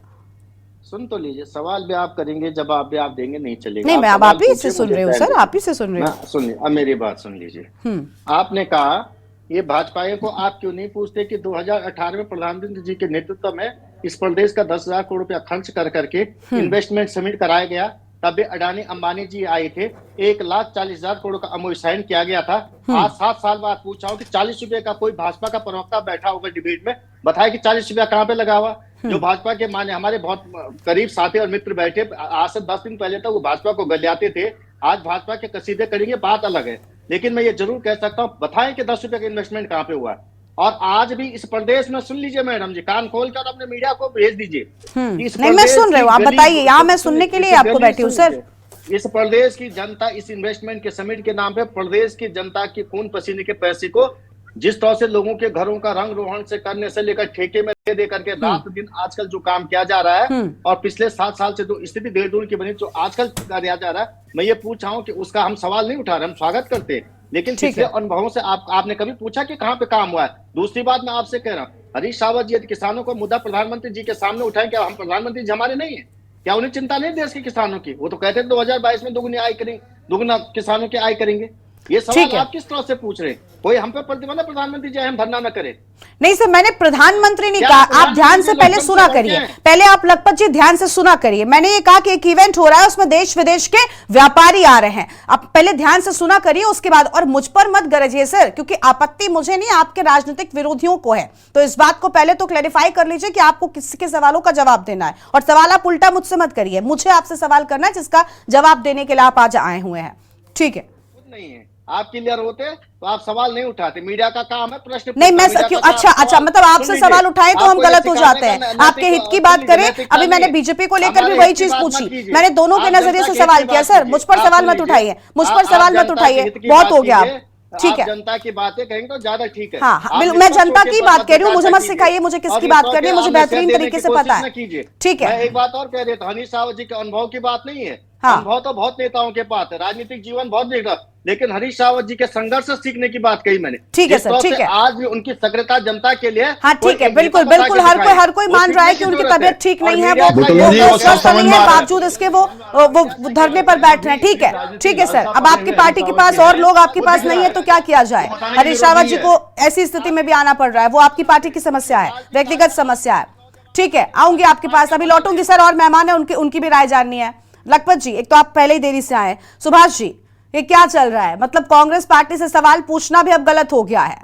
Speaker 9: सुन तो लीजिए, सवाल भी आप करेंगे, जवाब भी आप देंगे, नहीं चलेगा।
Speaker 1: नहीं, मैं अब आप ही से सुन रहे हो सर, आप ही से सुन रहे हो।
Speaker 9: सुनिए, अब मेरी बात सुन लीजिए। आपने कहा ये भाजपा को आप क्यों नहीं पूछते कि 2018 में प्रधानमंत्री जी के नेतृत्व में इस प्रदेश का 10,000 करोड़ रुपया खर्च कर करके इन्वेस्टमेंट समिट कराया गया। तब भी अडानी अंबानी जी आए थे, 1,40,000 करोड़ का अमूल्य साइन किया गया था। आज 7 साल बाद पूछा हूं कि 40 रुपए का कोई भाजपा का प्रवक्ता बैठा होगा डिबेट में, बताया कि 40 रुपया कहाँ पे लगा हुआ। जो भाजपा के माने हमारे बहुत करीब साथी और मित्र बैठे, आज से 10 दिन पहले तक वो भाजपा को गलियाते थे, आज भाजपा के कसीदे करेंगे, बात अलग है। लेकिन मैं ये जरूर कह सकता हूँ, बताएं कि 10 रुपए का इन्वेस्टमेंट कहाँ पे हुआ। और आज भी इस प्रदेश में, सुन लीजिए मैडम जी, कान खोल कर अपने मीडिया को भेज दीजिए।
Speaker 1: नहीं, मैं सुन रही हूँ, आप बताइए, यहाँ मैं सुनने के लिए आपको बैठी हूँ सर।
Speaker 9: इस प्रदेश की जनता इस इन्वेस्टमेंट के समिट के नाम पे प्रदेश की जनता की खून पसीने के पैसे को जिस तरह से लोगों के घरों का रंग रोहन से करने से लेकर ठेके में दे करके रात दिन आजकल जो काम किया जा रहा है, और पिछले 7 साल से जो स्थिति देहरादून की बनी जो आजकल किया जा रहा है, मैं ये पूछ रहा हूँ कि उसका हम सवाल नहीं उठा रहे, हम स्वागत करते हैं। लेकिन पिछले अनुभवों से आपने कभी पूछा कि कहाँ पे काम हुआ है? दूसरी बात मैं आपसे कह रहा हूँ, हरीश रावत जी यदि किसानों को मुद्दा प्रधानमंत्री जी के सामने उठाएं, क्या हम प्रधानमंत्री जी हमारे नहीं है? क्या उन्हें चिंता नहीं देश के किसानों की? वो तो कहते हैं 2022 में दोगुनी आय करेंगे, दोगुना किसानों की आय करेंगे। ये
Speaker 1: ठीक
Speaker 9: सवाल
Speaker 1: है।
Speaker 9: आप किस तरह से पूछ रहे हैं? कोई हम पे प्रतिबंध, प्रधानमंत्री चाहे हम धरना न करें।
Speaker 1: नहीं सर, मैंने प्रधानमंत्री नहीं
Speaker 9: क्या
Speaker 1: कहा, आप
Speaker 9: प्रधानमंत्री
Speaker 1: ध्यान से
Speaker 9: लोग
Speaker 1: पहले
Speaker 9: हमसे
Speaker 1: सुना
Speaker 9: डरते
Speaker 1: करिए,
Speaker 9: हैं?
Speaker 1: पहले आप लखपत जी ध्यान से सुना करिए। मैंने ये कहा कि एक इवेंट हो रहा है, उसमें देश विदेश के व्यापारी आ रहे हैं, आप पहले ध्यान से सुना करिए उसके बाद। और मुझ पर मत गरजिए सर, क्योंकि आपत्ति मुझे नहीं, आपके राजनीतिक विरोधियों को है। तो इस बात को पहले तो क्लैरिफाई कर लीजिए कि आपको किसके सवालों का जवाब देना है, और सवाल आप उल्टा मुझसे मत करिए। मुझे आपसे सवाल करना है जिसका जवाब देने के लिए आप आज आए हुए हैं, ठीक है?
Speaker 9: नहीं है, आप क्लियर होते तो आप सवाल नहीं उठाते। मीडिया का काम है प्रश्न
Speaker 1: नहीं, मैं
Speaker 9: मीडिया
Speaker 1: क्यों?
Speaker 9: का काम
Speaker 1: अच्छा
Speaker 9: है
Speaker 1: अच्छा,
Speaker 9: सवाल।
Speaker 1: मतलब आपसे
Speaker 9: सुन लीजिए,
Speaker 1: सवाल उठाए तो हम
Speaker 9: आपको ये
Speaker 1: गलत हो
Speaker 9: सिखाने
Speaker 1: जाते
Speaker 9: का
Speaker 1: हैं।
Speaker 9: नैतिक-
Speaker 1: आपके हित की
Speaker 9: सुन
Speaker 1: बात
Speaker 9: लीजिए,
Speaker 1: करें।
Speaker 9: नैतिकता
Speaker 1: अभी मैंने
Speaker 9: नहीं।
Speaker 1: बीजेपी को लेकर भी
Speaker 9: हमारे
Speaker 1: वही
Speaker 9: हित की
Speaker 1: चीज
Speaker 9: बात मत
Speaker 1: पूछी,
Speaker 9: कीजिए।
Speaker 1: मैंने दोनों के
Speaker 9: आप
Speaker 1: नजरिए से
Speaker 9: जनता के
Speaker 1: सवाल
Speaker 9: हित की
Speaker 1: किया।
Speaker 9: बात
Speaker 1: सर
Speaker 9: कीजिए।
Speaker 1: मुझ पर
Speaker 9: आप
Speaker 1: सवाल
Speaker 9: सुन
Speaker 1: मत
Speaker 9: लीजिए।
Speaker 1: उठाइए, मुझ पर
Speaker 9: आप
Speaker 1: सवाल मत
Speaker 9: जनता के
Speaker 1: उठाइए,
Speaker 9: हित की
Speaker 1: बहुत
Speaker 9: बात
Speaker 1: हो गया
Speaker 9: कीजिए।
Speaker 1: आप, ठीक
Speaker 9: आप
Speaker 1: है?
Speaker 9: जनता की बातें कहेंगे तो ज्यादा ठीक है।
Speaker 1: हाँ
Speaker 9: आप
Speaker 1: मैं
Speaker 9: निष्पक्ष
Speaker 1: जनता
Speaker 9: होकर
Speaker 1: की बात कह रही हूँ, मुझे मत
Speaker 9: पत्रकारिता
Speaker 1: सिखाइए
Speaker 9: कीजिए।
Speaker 1: मुझे किसकी
Speaker 9: और
Speaker 1: बात
Speaker 9: इस
Speaker 1: करनी है,
Speaker 9: वक्त
Speaker 1: मुझे
Speaker 9: आप
Speaker 1: बेहतरीन
Speaker 9: देने
Speaker 1: तरीके
Speaker 9: की
Speaker 1: से
Speaker 9: कोशिश
Speaker 1: पता
Speaker 9: न
Speaker 1: है,
Speaker 9: कीजिए।
Speaker 1: ठीक
Speaker 9: मैं
Speaker 1: है?
Speaker 9: एक बात और कह देता हूं, हरीश रावत जी के अनुभव की बात नहीं है।
Speaker 1: हाँ।
Speaker 9: अनुभव तो बहुत नेताओं के पास है, राजनीतिक जीवन बहुत देखा, लेकिन हरीश रावत जी के संघर्ष से सीखने की बात कही मैंने।
Speaker 1: ठीक है
Speaker 9: जिस
Speaker 1: सर,
Speaker 9: तरह
Speaker 1: ठीक
Speaker 9: से
Speaker 1: है।
Speaker 9: आज भी उनकी सक्रियता जनता के लिए
Speaker 1: हाँ
Speaker 9: कोई
Speaker 1: ठीक है,
Speaker 9: एक नेता
Speaker 1: बिल्कुल
Speaker 9: बता के
Speaker 1: बिल्कुल,
Speaker 9: दिखाए।
Speaker 1: हर कोई
Speaker 9: वो
Speaker 1: मान रहा है
Speaker 9: सीखने
Speaker 1: कि
Speaker 9: की
Speaker 1: उनकी
Speaker 9: जरूरत
Speaker 1: तबीयत
Speaker 9: है।
Speaker 1: ठीक
Speaker 9: और
Speaker 1: नहीं है,
Speaker 9: मीडिया का
Speaker 6: बुटोली
Speaker 9: ये
Speaker 6: जी,
Speaker 1: वो
Speaker 6: वो सब
Speaker 1: स्वस्थ
Speaker 6: समझ
Speaker 1: नहीं
Speaker 6: में
Speaker 1: है,
Speaker 6: आ रहा है।
Speaker 1: बावजूद इसके वो धरने पर बैठ रहे हैं, ठीक है सर। अब आपकी पार्टी के पास और लोग आपके पास नहीं है तो क्या किया जाए? हरीश रावत जी को ऐसी स्थिति में भी आना पड़ रहा है, वो आपकी पार्टी की समस्या है, व्यक्तिगत समस्या है, ठीक है? आऊंगी आपके पास, अभी लौटूंगी सर, और मेहमान है उनकी भी राय जाननी है। लखपत जी, एक तो आप पहले ही देरी से आए। सुभाष जी, ये क्या चल रहा है? मतलब कांग्रेस पार्टी से सवाल पूछना भी अब गलत हो गया है।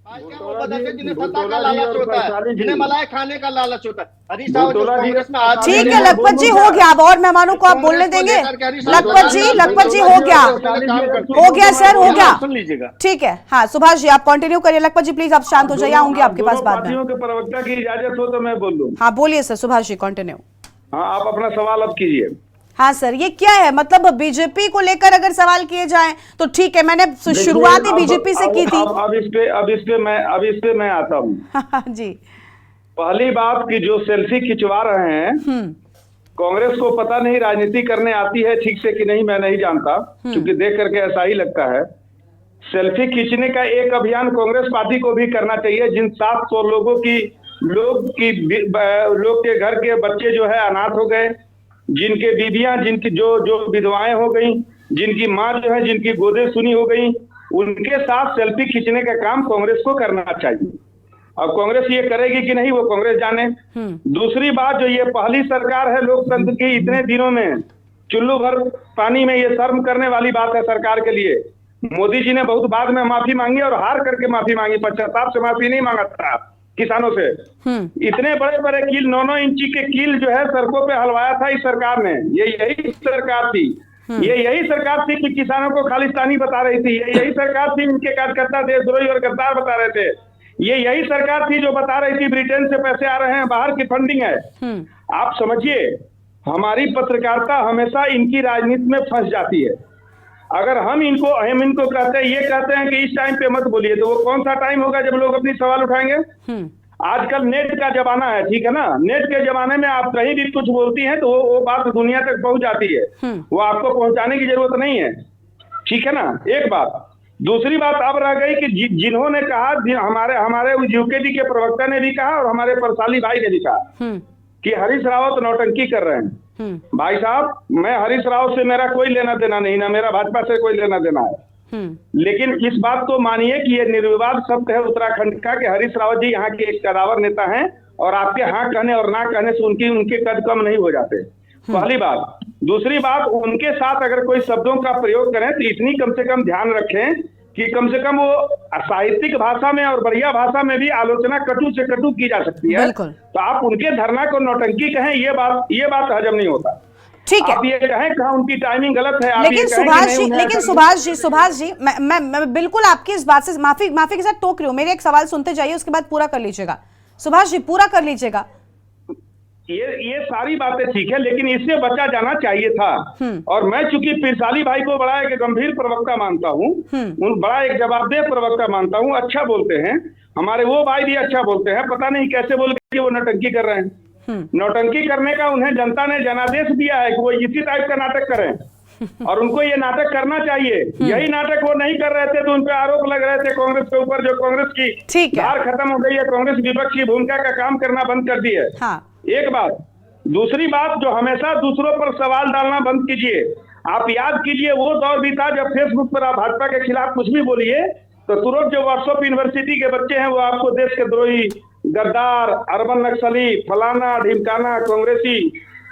Speaker 9: वो बदलते जिन्हें सत्ता का लालच होता है, जिन्हें मलाई खाने का लालच होता है। हरीश रावत जो कांग्रेस में आज
Speaker 1: ठीक है लखपत जी, हो गया। अब और मेहमानों को आप बोलने देंगे? लखपत जी हो गया सर, हो गया,
Speaker 9: सुन लीजिएगा।
Speaker 1: ठीक है। हाँ सुभाष जी, आप कंटिन्यू करिए। लखपत जी प्लीज आप शांत हो जाइए, आऊंगी आपके पास बाद में।
Speaker 10: पार्टियों के प्रवक्ता की इजाजत हो तो मैं बोल दूं।
Speaker 1: हाँ बोलिए सर, सुभाष जी कंटिन्यू।
Speaker 10: हाँ, आप अपना सवाल अब कीजिए।
Speaker 1: हाँ सर, ये क्या है? मतलब बीजेपी को लेकर अगर सवाल किए जाएं तो ठीक है, मैंने शुरुआत ही बीजेपी से की थी।
Speaker 10: अब इस पे मैं आता हूँ।
Speaker 1: जी,
Speaker 10: पहली बात कि जो सेल्फी खिंचवा रहे हैं, कांग्रेस को पता नहीं राजनीति करने आती है ठीक से कि नहीं, मैं नहीं जानता, क्योंकि देख करके ऐसा ही लगता है। सेल्फी खींचने का एक अभियान कांग्रेस पार्टी को भी करना चाहिए। जिन 700 लोग के घर के बच्चे जो है अनाथ हो गए, जिनके बीबियां, जिनकी जो विधवाएं हो गई, जिनकी मां जो है, जिनकी गोदें सुनी हो गई, उनके साथ सेल्फी खींचने का काम कांग्रेस को करना चाहिए। अब कांग्रेस ये करेगी कि नहीं वो कांग्रेस जाने। दूसरी बात, जो ये पहली सरकार है लोकतंत्र की, इतने दिनों में चुल्लू भर पानी में, ये शर्म करने वाली बात है सरकार के लिए। मोदी जी ने बहुत बाद में माफी मांगी और हार करके माफी मांगी, पश्चाताप से माफी नहीं मांगा था किसानों से। इतने बड़े बड़े कील, 9-9 इंची के कील जो है सड़कों पे हलवाया था इस सरकार ने। ये यही सरकार थी, ये यही सरकार थी कि किसानों को खालिस्तानी बता रही थी। ये यही सरकार थी, इनके कार्यकर्ता देशद्रोही और गद्दार बता रहे थे। ये यही सरकार थी जो बता रही थी ब्रिटेन से पैसे आ रहे हैं, बाहर की फंडिंग है। आप समझिए, हमारी पत्रकारिता हमेशा इनकी राजनीति में फंस जाती है। अगर हम इनको कहते हैं, ये कहते हैं कि इस टाइम पे मत बोलिए, तो वो कौन सा टाइम होगा जब लोग अपनी सवाल उठाएंगे? आजकल नेट का जमाना है, ठीक है ना? नेट के जमाने में आप कहीं भी कुछ बोलती हैं तो वो बात दुनिया तक पहुंच जाती है, वो आपको पहुंचाने की जरूरत नहीं है, ठीक है ना? एक बात। दूसरी बात अब रह गई कि जिन्होंने कहा, हमारे यूकेडी के प्रवक्ता ने भी कहा और हमारे परसाली भाई ने भी कहा कि हरीश रावत नौटंकी कर रहे हैं। भाई साहब, मैं हरीश रावत से मेरा कोई लेना देना नहीं, ना मेरा भाजपा से कोई लेना देना है, लेकिन इस बात को मानिए कि ये निर्विवाद सत्य है उत्तराखंड का कि हरीश रावत जी यहाँ के एक कदावर नेता हैं और आपके हाँ कहने और ना कहने से उनके कद कम नहीं हो जाते। पहली बात। दूसरी बात, उनके साथ अगर कोई शब्दों का प्रयोग करें तो इतनी कम से कम ध्यान रखें कि कम से कम वो साहित्यिक भाषा में और बढ़िया भाषा में भी आलोचना कटु से कटु की जा सकती है। तो आप उनके धरना को नौटंकी कहें, ये बात हजम नहीं होता।
Speaker 1: ठीक है,
Speaker 10: आप ये कहें कहा उनकी टाइमिंग गलत है।
Speaker 1: लेकिन सुभाष जी, मैं बिल्कुल आपकी इस बात से माफी के साथ टोक रही हूँ। मेरे एक सवाल सुनते जाइए, उसके बाद पूरा कर लीजिएगा। सुभाष जी पूरा कर लीजिएगा।
Speaker 10: ये सारी बातें ठीक है, लेकिन इससे बचा जाना चाहिए था। और मैं चूंकि पिरसाली भाई को बड़ा एक गंभीर प्रवक्ता मानता हूँ, बड़ा एक जवाबदेह प्रवक्ता मानता हूँ, अच्छा बोलते हैं, हमारे वो भाई भी अच्छा बोलते हैं। पता नहीं कैसे बोल के वो नौटंकी कर रहे हैं। नौटंकी करने का उन्हें जनता ने जनादेश दिया है कि वो इसी टाइप का नाटक करें और उनको ये नाटक करना चाहिए। यही नाटक वो नहीं कर रहे थे तो उन पे आरोप लग रहे थे कांग्रेस के ऊपर, जो कांग्रेस की धार खत्म हो गई है, कांग्रेस विपक्ष की भूमिका का काम करना बंद कर दी है। एक बात। दूसरी बात, जो हमेशा दूसरों पर सवाल डालना बंद कीजिए। आप याद कीजिए वो दौर भी था जब फेसबुक पर आप भाजपा के खिलाफ कुछ भी बोलिए तो तुरंत जो व्हाट्सएप यूनिवर्सिटी के बच्चे हैं वो आपको देश के द्रोही, गद्दार, अर्बन नक्सली, फलाना ढिमकाना, कांग्रेसी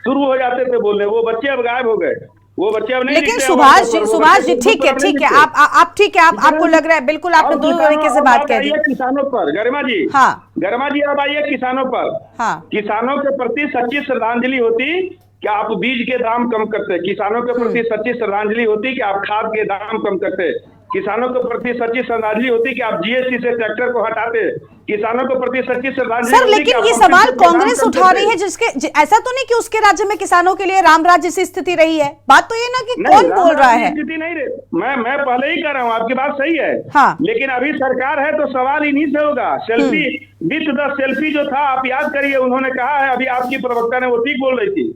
Speaker 10: शुरू हो जाते थे बोलने। वो बच्चे अब गायब हो गए, वो बच्चे अब नहीं
Speaker 1: लेकिन
Speaker 10: दिखते।
Speaker 1: सुभाष जी ठीक है, ठीक है, आप ठीक है, आपको लग रहा है, बिल्कुल आपने दो तरीके से बात कह दी।
Speaker 10: किसानों पर गरिमा जी,
Speaker 1: हाँ
Speaker 10: गरिमा जी अब आइए किसानों पर।
Speaker 1: हाँ,
Speaker 10: किसानों के प्रति सच्ची श्रद्धांजलि होती कि आप बीज के दाम कम करते, किसानों के प्रति सच्ची श्रद्धांजलि होती कि आप खाद के दाम कम करते, किसानों के प्रति सच्ची श्रद्धांजलि होती कि आप जीएसटी से ट्रैक्टर को हटाते, किसानों के प्रति सच्ची श्रद्धांजलि।
Speaker 1: सर लेकिन ये सवाल कांग्रेस उठा रही है, जिसके ऐसा तो नहीं कि उसके राज्य में किसानों के लिए राम राज्य सी स्थिति रही है। बात तो ये ना कि कौन बोल रहा है,
Speaker 10: स्थिति नहीं रही। मैं पहले ही कह रहा हूँ, आपकी बात सही है।
Speaker 1: हाँ।
Speaker 10: लेकिन अभी सरकार है तो सवाल इन्हीं से होगा। सेल्फी विथ द सेल्फी जो था, आप याद करिए, उन्होंने कहा है, अभी आपकी प्रवक्ता ने वो ठीक बोल रही थी,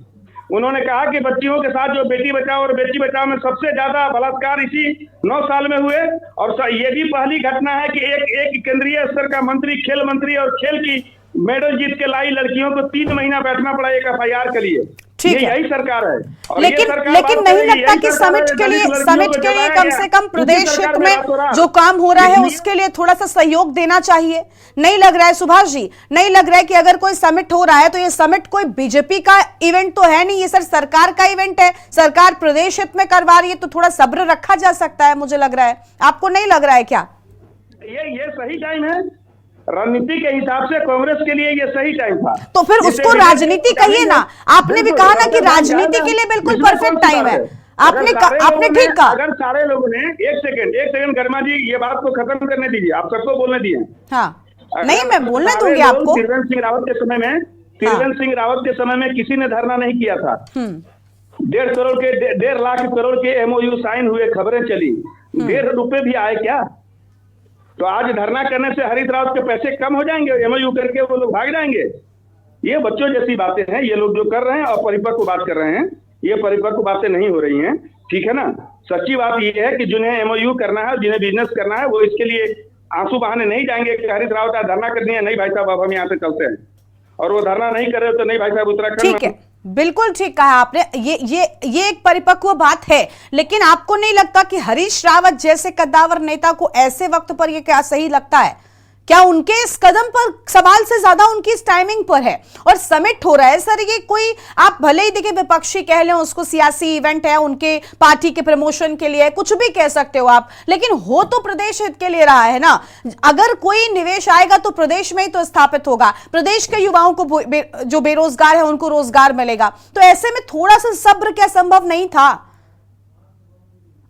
Speaker 10: उन्होंने कहा कि बच्चियों के साथ जो बेटी बचाओ और बेटी बचाओ में सबसे ज्यादा बलात्कार इसी 9 साल में हुए। और ये भी पहली घटना है कि एक केंद्रीय स्तर का मंत्री, खेल मंत्री और खेल की मेडल जीत के लाई लड़कियों को 3 महीना बैठना पड़ा एक FIR के लिए।
Speaker 1: ठीक है,
Speaker 10: यही सरकार है। और
Speaker 1: लेकिन नहीं लगता कि समिट के लिए कम से कम प्रदेश हित में जो काम हो रहा है उसके लिए थोड़ा सा सहयोग देना चाहिए? नहीं लग रहा है सुभाष जी, नहीं लग रहा है कि अगर कोई समिट हो रहा है तो ये समिट कोई बीजेपी का इवेंट तो है नहीं, ये सर सरकार का इवेंट है, सरकार प्रदेश हित में करवा रही है, तो थोड़ा सब्र रखा जा सकता है, मुझे लग रहा है। आपको नहीं लग रहा है क्या?
Speaker 10: ये सही टाइम है, रणनीति के हिसाब से कांग्रेस के लिए ये सही टाइम था।
Speaker 1: तो फिर उसको राजनीति कहिए ना, आपने भी कहा ना कि राजनीति के लिए बिल्कुल परफेक्ट टाइम है, आपने ठीक कहा।
Speaker 10: अगर सारे लोगों ने एक सेकंड गरिमा जी, ये बात को खत्म करने दीजिए, आप सबको बोलने दिए।
Speaker 1: हाँ नहीं, मैं बोलने दूंगी आपको।
Speaker 10: त्रिवेंद्र सिंह रावत के समय में किसी ने धरना नहीं किया था। 1.5 लाख करोड़ के MOU साइन हुए, खबरें चली, 1.5 रुपए भी आए क्या? तो आज धरना करने से हरित रावत के पैसे कम हो जाएंगे, MOU करके वो लोग भाग जाएंगे? ये बच्चों जैसी बातें हैं, ये लोग जो कर रहे हैं अपरिपक्व बात कर रहे हैं, ये परिपक्व बातें नहीं हो रही हैं, ठीक है ना। सच्ची बात ये है कि जिन्हें MOU करना है, जिन्हें बिजनेस करना है, वो इसके लिए आंसू बहाने नहीं जाएंगे कि हरित रावत आज धरना करनी है, नहीं भाई साहब अब हम यहाँ से चलते हैं, और वो धरना नहीं करे तो नहीं भाई साहब उत्तराखंड।
Speaker 1: ठीक है, बिल्कुल ठीक कहा आपने, ये एक परिपक्व बात है, लेकिन आपको नहीं लगता कि हरीश रावत जैसे कद्दावर नेता को ऐसे वक्त पर ये क्या सही लगता है? क्या उनके इस कदम पर सवाल से ज्यादा उनकी इस टाइमिंग पर है? और समिट हो रहा है सर, ये कोई आप भले ही देखिए विपक्षी कह लें उसको, सियासी इवेंट है, उनके पार्टी के प्रमोशन के लिए, कुछ भी कह सकते हो आप, लेकिन हो तो प्रदेश हित के लिए रहा है ना। अगर कोई निवेश आएगा तो प्रदेश में ही तो स्थापित होगा, प्रदेश के युवाओं को जो बेरोजगार है उनको रोजगार मिलेगा, तो ऐसे में थोड़ा सा सब्र क्या संभव नहीं था?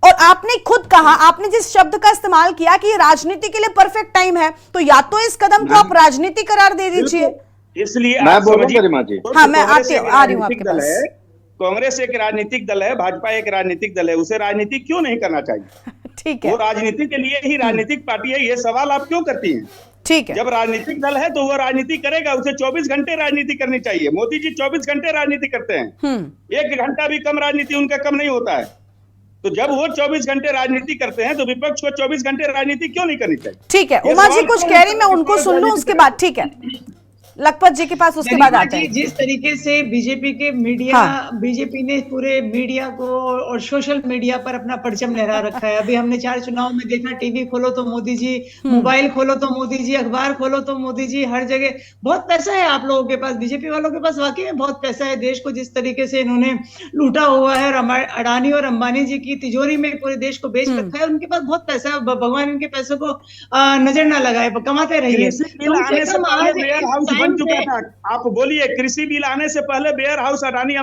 Speaker 1: और आपने खुद कहा, आपने जिस शब्द का इस्तेमाल किया कि ये राजनीति के लिए परफेक्ट टाइम है, तो या तो इस कदम को आप राजनीति करार दे दीजिए।
Speaker 10: इसलिए
Speaker 9: मैं बोलूं जी।
Speaker 1: हाँ, मैं आ रही हूँ आपके पास।
Speaker 10: कांग्रेस एक राजनीतिक दल है, भाजपा एक राजनीतिक दल है, उसे राजनीति क्यों नहीं करना चाहिए?
Speaker 1: ठीक है,
Speaker 10: वो राजनीति के लिए ही राजनीतिक पार्टी है, ये सवाल आप क्यों करती हैं?
Speaker 1: ठीक है,
Speaker 10: जब राजनीतिक दल है तो वो राजनीति करेगा, उसे 24 घंटे राजनीति करनी चाहिए। मोदी जी 24 घंटे राजनीति करते हैं, 1 घंटा भी कम राजनीति उनका कम नहीं होता है। तो जब वो 24 घंटे राजनीति करते हैं तो विपक्ष को 24 घंटे राजनीति क्यों नहीं करनी चाहिए?
Speaker 1: ठीक है, उमा जी कुछ कह रही, मैं उनको सुन लूं उसके बाद। ठीक है, लखपत जी के पास उसके बाद आते हैं।
Speaker 8: जिस तरीके से बीजेपी के मीडिया, बीजेपी ने पूरे मीडिया को और सोशल मीडिया पर अपना परचम लहरा रखा है। अभी हमने 4 चुनाव में देखा, टीवी खोलो तो मोदी जी, मोबाइल खोलो तो मोदी जी, अखबार खोलो तो मोदी जी, हर जगह बहुत पैसा है आप लोगों के पास, बीजेपी वालों के पास वाकई में बहुत पैसा है। देश को जिस तरीके से इन्होंने लूटा हुआ है, अडानी और अंबानी जी की तिजोरी में पूरे देश को बेच रखा है, उनके पास बहुत पैसा है। भगवान इनके पैसों को नजर ना लगाए, कमाते रहिए।
Speaker 10: बन चुका था, आप बोलिए, कृषि बिल आने से पहले वेयर हाउस अडानी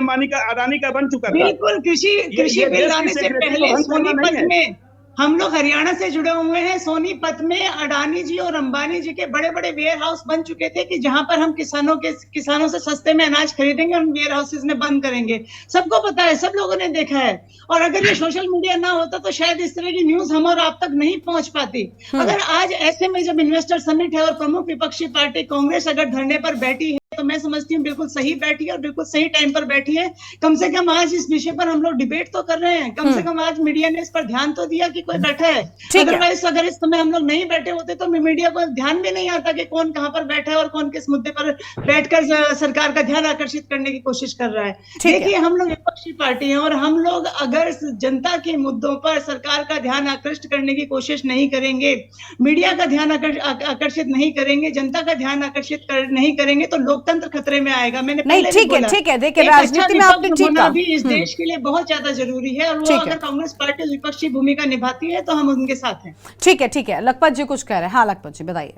Speaker 10: का बन चुका था।
Speaker 8: बिल्कुल, कृषि बिल आने से पहले सोनीपत में, हम लोग हरियाणा से जुड़े हुए हैं, सोनीपत में अडानी जी और अंबानी जी के बड़े बड़े वेयर हाउस बन चुके थे कि जहां पर हम किसानों से सस्ते में अनाज खरीदेंगे, उन वेयर हाउसेस में बंद करेंगे। सबको पता है, सब लोगों ने देखा है। और अगर ये सोशल मीडिया ना होता तो शायद इस तरह की न्यूज हम और आप तक नहीं पहुंच पाती। अगर आज ऐसे में जब इन्वेस्टर समिट है और प्रमुख विपक्षी पार्टी कांग्रेस अगर धरने पर बैठी है तो मैं समझती हूँ बिल्कुल सही बैठी है और बिल्कुल सही टाइम पर बैठी है। कम से कम आज इस विषय पर हम लोग डिबेट तो कर रहे हैं, कम से कम आज मीडिया ने इस पर ध्यान तो दिया कि कोई बैठा है। अदरवाइज अगर इस समय हम लोग नहीं बैठे होते तो मीडिया को ध्यान भी नहीं आता कि कौन कहाँ पर बैठा है और कौन किस मुद्दे पर बैठकर सरकार का ध्यान आकर्षित करने की कोशिश कर रहा है। देखिए, हम लोग विपक्षी पार्टी हैं और हम लोग अगर जनता के मुद्दों पर सरकार का ध्यान आकृष्ट करने की कोशिश नहीं करेंगे, मीडिया का ध्यान आकर्षित नहीं करेंगे, जनता का ध्यान आकर्षित नहीं करेंगे तो लोकतंत्र खतरे में आएगा। मैंने पहले भी बोला,
Speaker 1: ठीक है, देखिए राजनीति में आपने ठीक कहा,
Speaker 8: भी इस देश के लिए बहुत ज्यादा जरूरी है और वो अगर कांग्रेस पार्टी विपक्षी भूमिका निभाती है तो हम उनके साथ हैं।
Speaker 1: ठीक है, लखपत जी कुछ कह रहे हैं। हाँ लखपत जी बताइए।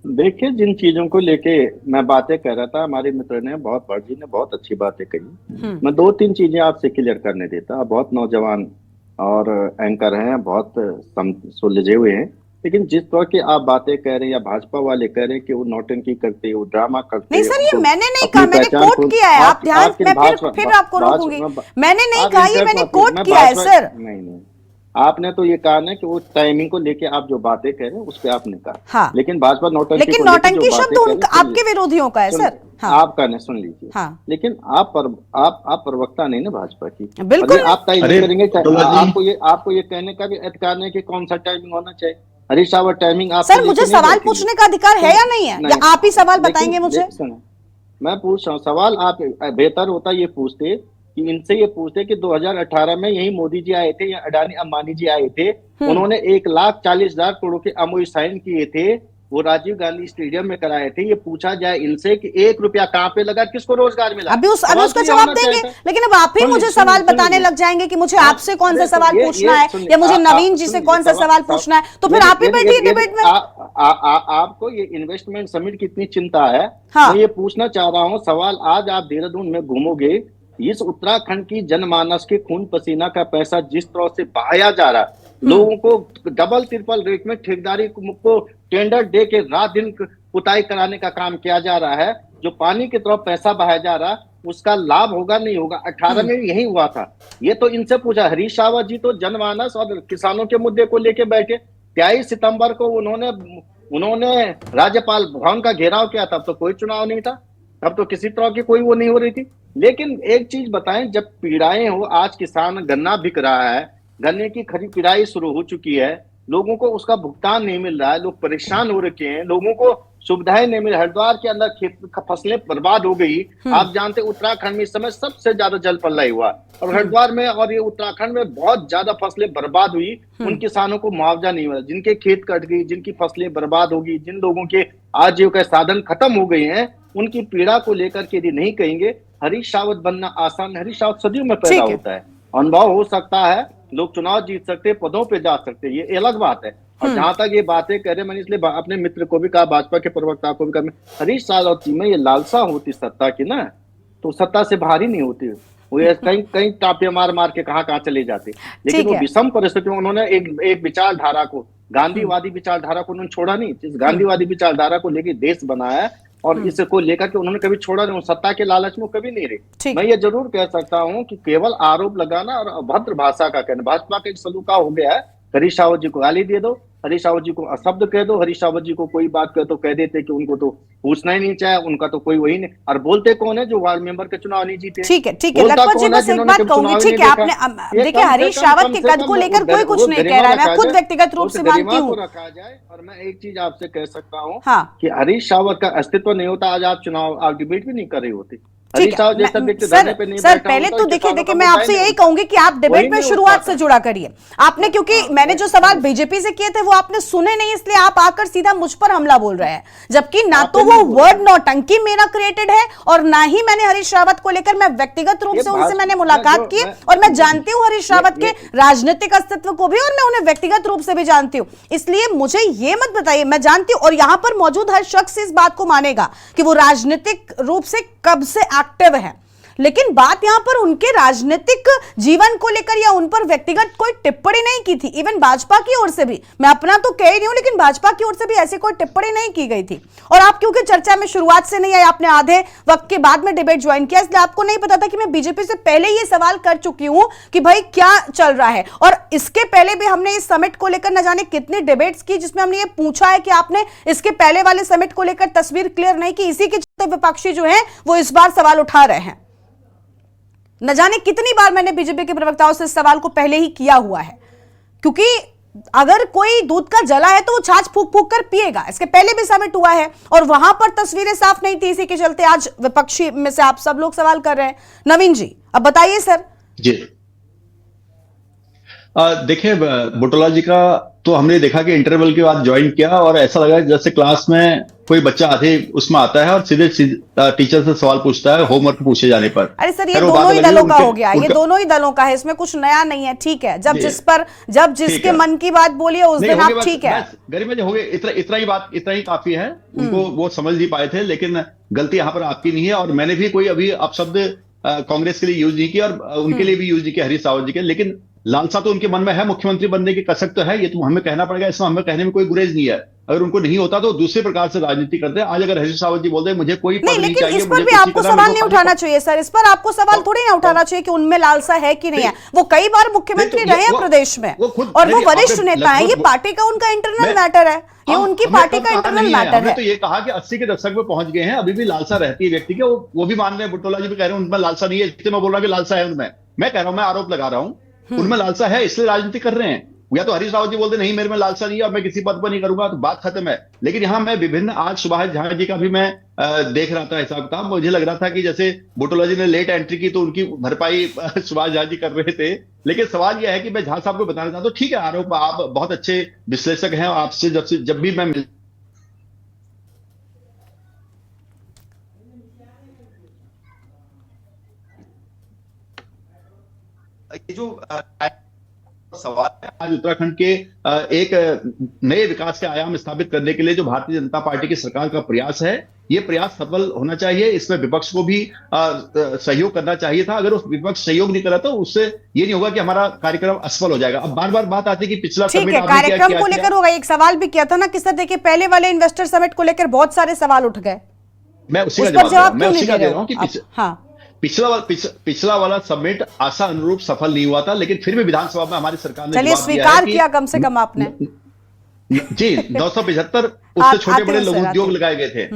Speaker 9: देखिए, जिन चीजों को लेके मैं बातें कर रहा था, हमारे मित्र ने जी ने बहुत अच्छी बातें कही। मैं 2-3 चीजें आपसे क्लियर करने देता। आप बहुत नौजवान और एंकर हैं, बहुत सुलझे हुए हैं, लेकिन जिस तरह की आप बातें कह रहे हैं या भाजपा वाले कह रहे हैं कि वो नौटंकी करते हैं, वो ड्रामा करते हैं।
Speaker 1: नहीं सर, ये मैंने नहीं कहा, मैंने कोट किया है। आप ध्यान, मैं फिर आपको रोकूंगी। मैंने नहीं कहा, ये मैंने कोट किया है सर।
Speaker 9: नहीं, आपने तो ये कहा ना कि वो टाइमिंग को लेके आप जो बातें कह रहे हैं उस पर आपने कहा।
Speaker 1: हाँ।
Speaker 9: लेकिन भाजपा
Speaker 1: नौटंकी शब्द आपके विरोधियों का है सर।
Speaker 9: हाँ। आपका नहीं, सुन लीजिए। हाँ। लेकिन आप प्रवक्ता नहीं ना भाजपा की।
Speaker 1: बिल्कुल
Speaker 9: आप टाइमिंग करेंगे, आपको ये कहने का भी अधिकार नहीं कि कौन सा टाइमिंग होना चाहिए। हरीश रावत टाइमिंग आप
Speaker 1: सर, मुझे सवाल पूछने का अधिकार है या नहीं है, या आप ही सवाल बताएंगे मुझे?
Speaker 9: मैं पूछ रहा हूँ सवाल। आप बेहतर होता ये पूछते कि इनसे ये पूछते कि 2018 में यही मोदी जी आए थे या अडानी अंबानी जी आए थे, उन्होंने 1,40,000 करोड़ के एमओयू साइन किए थे, वो राजीव गांधी स्टेडियम में कराए थे। ये पूछा जाए इनसे कि 1 रुपया कहाँ पे लगा, किसको रोजगार मिला?
Speaker 1: अभी उसका जवाब देंगे, लेकिन अब आप ही मुझे सवाल बताने लग जाएंगे कि मुझे आपसे कौन सा सवाल पूछना है या मुझे नवीन जी से कौन सा सवाल पूछना है, तो फिर आप ही बैठिए डिबेट में।
Speaker 9: आपको ये इन्वेस्टमेंट समिट की इतनी चिंता है, मैं ये पूछना चाह रहा हूँ सवाल। आज आप देहरादून में घूमोगे, इस उत्तराखंड की जनमानस के खून पसीना का पैसा जिस तरह से बहाया जा रहा है, लोगों को डबल ट्रिपल रेट में ठेकेदारी को टेंडर दे के रात दिन पुताई कराने का काम किया जा रहा है, जो पानी की तरफ पैसा बहाया जा रहा है, उसका लाभ होगा नहीं होगा? 18 में यही हुआ था। ये तो इनसे पूछा। हरीश रावत जी तो जनमानस और किसानों के मुद्दे को लेके बैठे। 23 सितंबर को उन्होंने राज्यपाल भवन का घेराव किया। तब तो कोई चुनाव नहीं था, तब तो किसी तरह की कोई वो नहीं हो रही थी। लेकिन एक चीज बताएं, जब पीड़ाएं हो, आज किसान गन्ना बिक रहा है, गन्ने की खरीद पिड़ाई शुरू हो चुकी है, लोगों को उसका भुगतान नहीं मिल रहा है, लोग परेशान हो रखे हैं, लोगों को सुविधाएं नहीं मिल। हरिद्वार के अंदर खेत फसलें बर्बाद हो गई। आप जानते उत्तराखंड में इस समय सबसे ज्यादा जल प्रलय हुआ और हरिद्वार में और ये उत्तराखंड में बहुत ज्यादा फसलें बर्बाद हुई। उन किसानों को मुआवजा नहीं मिला, जिनके खेत कट गई, जिनकी फसलें बर्बाद होगी, जिन लोगों के आजीविका साधन खत्म हो गए हैं, उनकी पीड़ा को लेकर के यदि नहीं कहेंगे, हरीश रावत बनना आसान, हरीश रावत सदियों में पैदा होता है, अनुभव हो सकता है, लोग चुनाव जीत सकते, पदों पे जा सकते, ये अलग बात है। और जहां तक ये बातें कह रहे, मैंने इसलिए अपने मित्र को भी कहा, भाजपा के प्रवक्ता को भी कहा, हरीश रावत जी में ये लालसा होती सत्ता की ना, तो सत्ता से बाहर ही नहीं होती। वो कहीं टापे मार के कहाँ चले जाते। लेकिन वो विषम परिस्थितियों में उन्होंने एक विचारधारा को, गांधीवादी विचारधारा को उन्होंने छोड़ा नहीं। इस गांधीवादी विचारधारा को लेकर देश बनाया और इसको लेकर के उन्होंने कभी छोड़ा नहीं। सत्ता के लालच में कभी नहीं रही। मैं ये जरूर कह सकता हूँ कि केवल आरोप लगाना और अभद्र भाषा का कहना, भाजपा का एक सलूका हो गया है। हरीश रावत जी को गाली दे दो, हरीश रावत जी को अशब्द कह दो, हरीश रावत जी को कोई बात कह तो कह देते कि उनको तो पूछना ही नहीं चाहे, उनका तो कोई वही नहीं। और बोलते कौन है? जो वार्ड मेंबर के चुनाव नहीं जीते।
Speaker 1: ठीक है लखपत जी, बस एक बात कहूंगी, ठीक है, आपने देखिए हरीश रावत के कद को लेकर कोई कुछ नहीं कह रहा है, मैं खुद व्यक्तिगत रूप से मानती हूँ।
Speaker 9: रखा जाए। और मैं एक चीज आपसे कह सकता हूँ कि हरीश रावत का अस्तित्व नहीं होता, आज आप डिबेट भी नहीं कर रही होती।
Speaker 1: सर पहले तो देखिए मैं आपसे यही कहूंगी कि आप डिबेट में शुरुआत से जुड़ा करिए। आपने, क्योंकि मैंने जो सवाल बीजेपी से किए थे वो आपने सुने नहीं, इसलिए आप आकर सीधा मुझ पर हमला बोल रहे हैं, जबकि ना तो वो वर्ड नौटंकी मेरा क्रिएटेड है और ना ही मैंने हरीश रावत को लेकर, मैं व्यक्तिगत रूप से उनसे मैंने मुलाकात की और मैं जानती हूँ हरीश रावत के राजनीतिक अस्तित्व को भी और मैं उन्हें व्यक्तिगत रूप से भी जानती हूँ। इसलिए मुझे ये मत बताइए, मैं जानती हूँ और यहां पर मौजूद हर शख्स इस बात को मानेगा कि वो राजनीतिक रूप से कब से एक्टिव है, लेकिन बात यहां पर उनके राजनीतिक जीवन को लेकर या उन पर व्यक्तिगत कोई टिप्पणी नहीं की थी। इवन भाजपा की ओर से भी, मैं अपना तो कह ही नहीं हूं, लेकिन भाजपा की ओर से भी ऐसी कोई टिप्पणी नहीं की गई थी। और आप क्योंकि चर्चा में शुरुआत से नहीं आए, आपने आधे वक्त के बाद में डिबेट ज्वाइन किया, इसलिए आपको नहीं पता था कि मैं बीजेपी से पहले ये सवाल कर चुकी हूं कि भाई क्या चल रहा है। और इसके पहले भी हमने इस समिट को लेकर न जाने कितनी डिबेट्स की, जिसमें हमने ये पूछा है कि आपने इसके पहले वाले समिट को लेकर तस्वीर क्लियर नहीं की। इसी के चलते विपक्षी जो है वो इस बार सवाल उठा रहे हैं। न जाने कितनी बार मैंने बीजेपी के प्रवक्ताओं से इस सवाल को पहले ही किया हुआ है, क्योंकि अगर कोई दूध का जला है तो वो छाछ फूक फूक कर पिएगा। इसके पहले भी समिट हुआ है और वहां पर तस्वीरें साफ नहीं थी, इसी के चलते आज विपक्षी में से आप सब लोग सवाल कर रहे हैं। नवीन जी अब बताइए सर।
Speaker 6: जी देखिए, बुटोला जी का तो हमने देखा कि इंटरवल के बाद ज्वाइन किया और ऐसा लगा जैसे क्लास में कोई बच्चा आधे उसमें आता है और सीधे टीचर से सवाल पूछता है होमवर्क पूछे जाने पर।
Speaker 1: अरे सर, ये दोनों ही दलों का हो गया, ये दोनों ही दलों का है, इसमें कुछ नया नहीं है। ठीक है, जब जिसके मन की बात बोलिए उस दिन आप ठीक है।
Speaker 6: गरिमा जी हो गए, इतना ही काफी है। उनको वो समझ नहीं पाए थे, लेकिन गलती यहाँ पर आपकी नहीं है। और मैंने भी कोई अभी अपशब्द कांग्रेस के लिए यूज नहीं किया और उनके लिए भी यूज नहीं किया, हरीश रावत जी के। लेकिन लालसा तो उनके मन में है, मुख्यमंत्री बनने की कसक तो है, ये तो हमें कहना पड़ेगा। इसमें हमें कहने में कोई गुरेज नहीं है। अगर उनको नहीं होता तो दूसरे प्रकार से राजनीति करते हैं। आज अगर हरीश रावत जी बोलते हैं मुझे कोई पद नहीं चाहिए,
Speaker 1: इस पर भी आपको सवाल नहीं उठाना चाहिए सर। इस पर आपको सवाल थोड़ी ना उठाना चाहिए कि उनमें लालसा है कि नहीं है। वो कई बार मुख्यमंत्री रहे हैं प्रदेश में और वो वरिष्ठ नेता है। ये पार्टी का उनका इंटरनल मैटर है, ये उनकी पार्टी का इंटरनल मैटर है।
Speaker 6: तो ये कहा कि 80 के दशक में पहुंच गए हैं, अभी भी लालसा रहती है व्यक्ति के। वो भी मान रहे हैं, बुटोला जी भी कह रहे हैं उनमें लालसा नहीं है। इसलिए मैं बोल रहा हूँ कि लालसा है उनमें। मैं कह रहा हूँ, मैं आरोप लगा रहा हूँ उनमें लालसा है, इसलिए राजनीति कर रहे हैं। या तो हरीश रावत जी बोलते नहीं मेरे में लालसा नहीं है और मैं किसी पद पर नहीं करूंगा, तो बात खत्म है। लेकिन यहाँ मैं विभिन्न, आज सुभाष झा जी का भी मैं देख रहा था हिसाब किताब। मुझे लग रहा था कि जैसे बुटोला जी ने लेट एंट्री की तो उनकी भरपाई सुभाष झा जी कर रहे थे। लेकिन सवाल यह है कि मैं झा साहब को बताना चाहता हूँ, ठीक है आरोप, आप बहुत अच्छे विश्लेषक हैं, आपसे जब भी मैं ये जो सवाल है आज उत्तराखंड के एक नए विकास के आयाम स्थापित करने के लिए जो भारतीय जनता पार्टी की सरकार का प्रयास है, ये प्रयास सफल होना चाहिए। इसमें विपक्ष को भी सहयोग करना चाहिए था। अगर उस विपक्ष सहयोग नहीं करा तो उससे ये नहीं होगा कि हमारा कार्यक्रम असफल हो जाएगा। अब बार बार बात आती है कि पिछला
Speaker 1: समिट कार्यक्रम को लेकर होगा। एक सवाल भी किया था ना कि सर देखिए पहले वाले इन्वेस्टर समिट को लेकर बहुत सारे सवाल उठ गए।
Speaker 6: मैं उसी का जवाब दे रहा हूँ कि पिछला वाला समिट आशा अनुरूप सफल नहीं हुआ था, लेकिन फिर भी विधानसभा में हमारी सरकार ने
Speaker 1: चलिए स्वीकार किया कम से कम आपने।
Speaker 6: जी 975 उससे छोटे बड़े लघु उद्योग लगाए गए थे।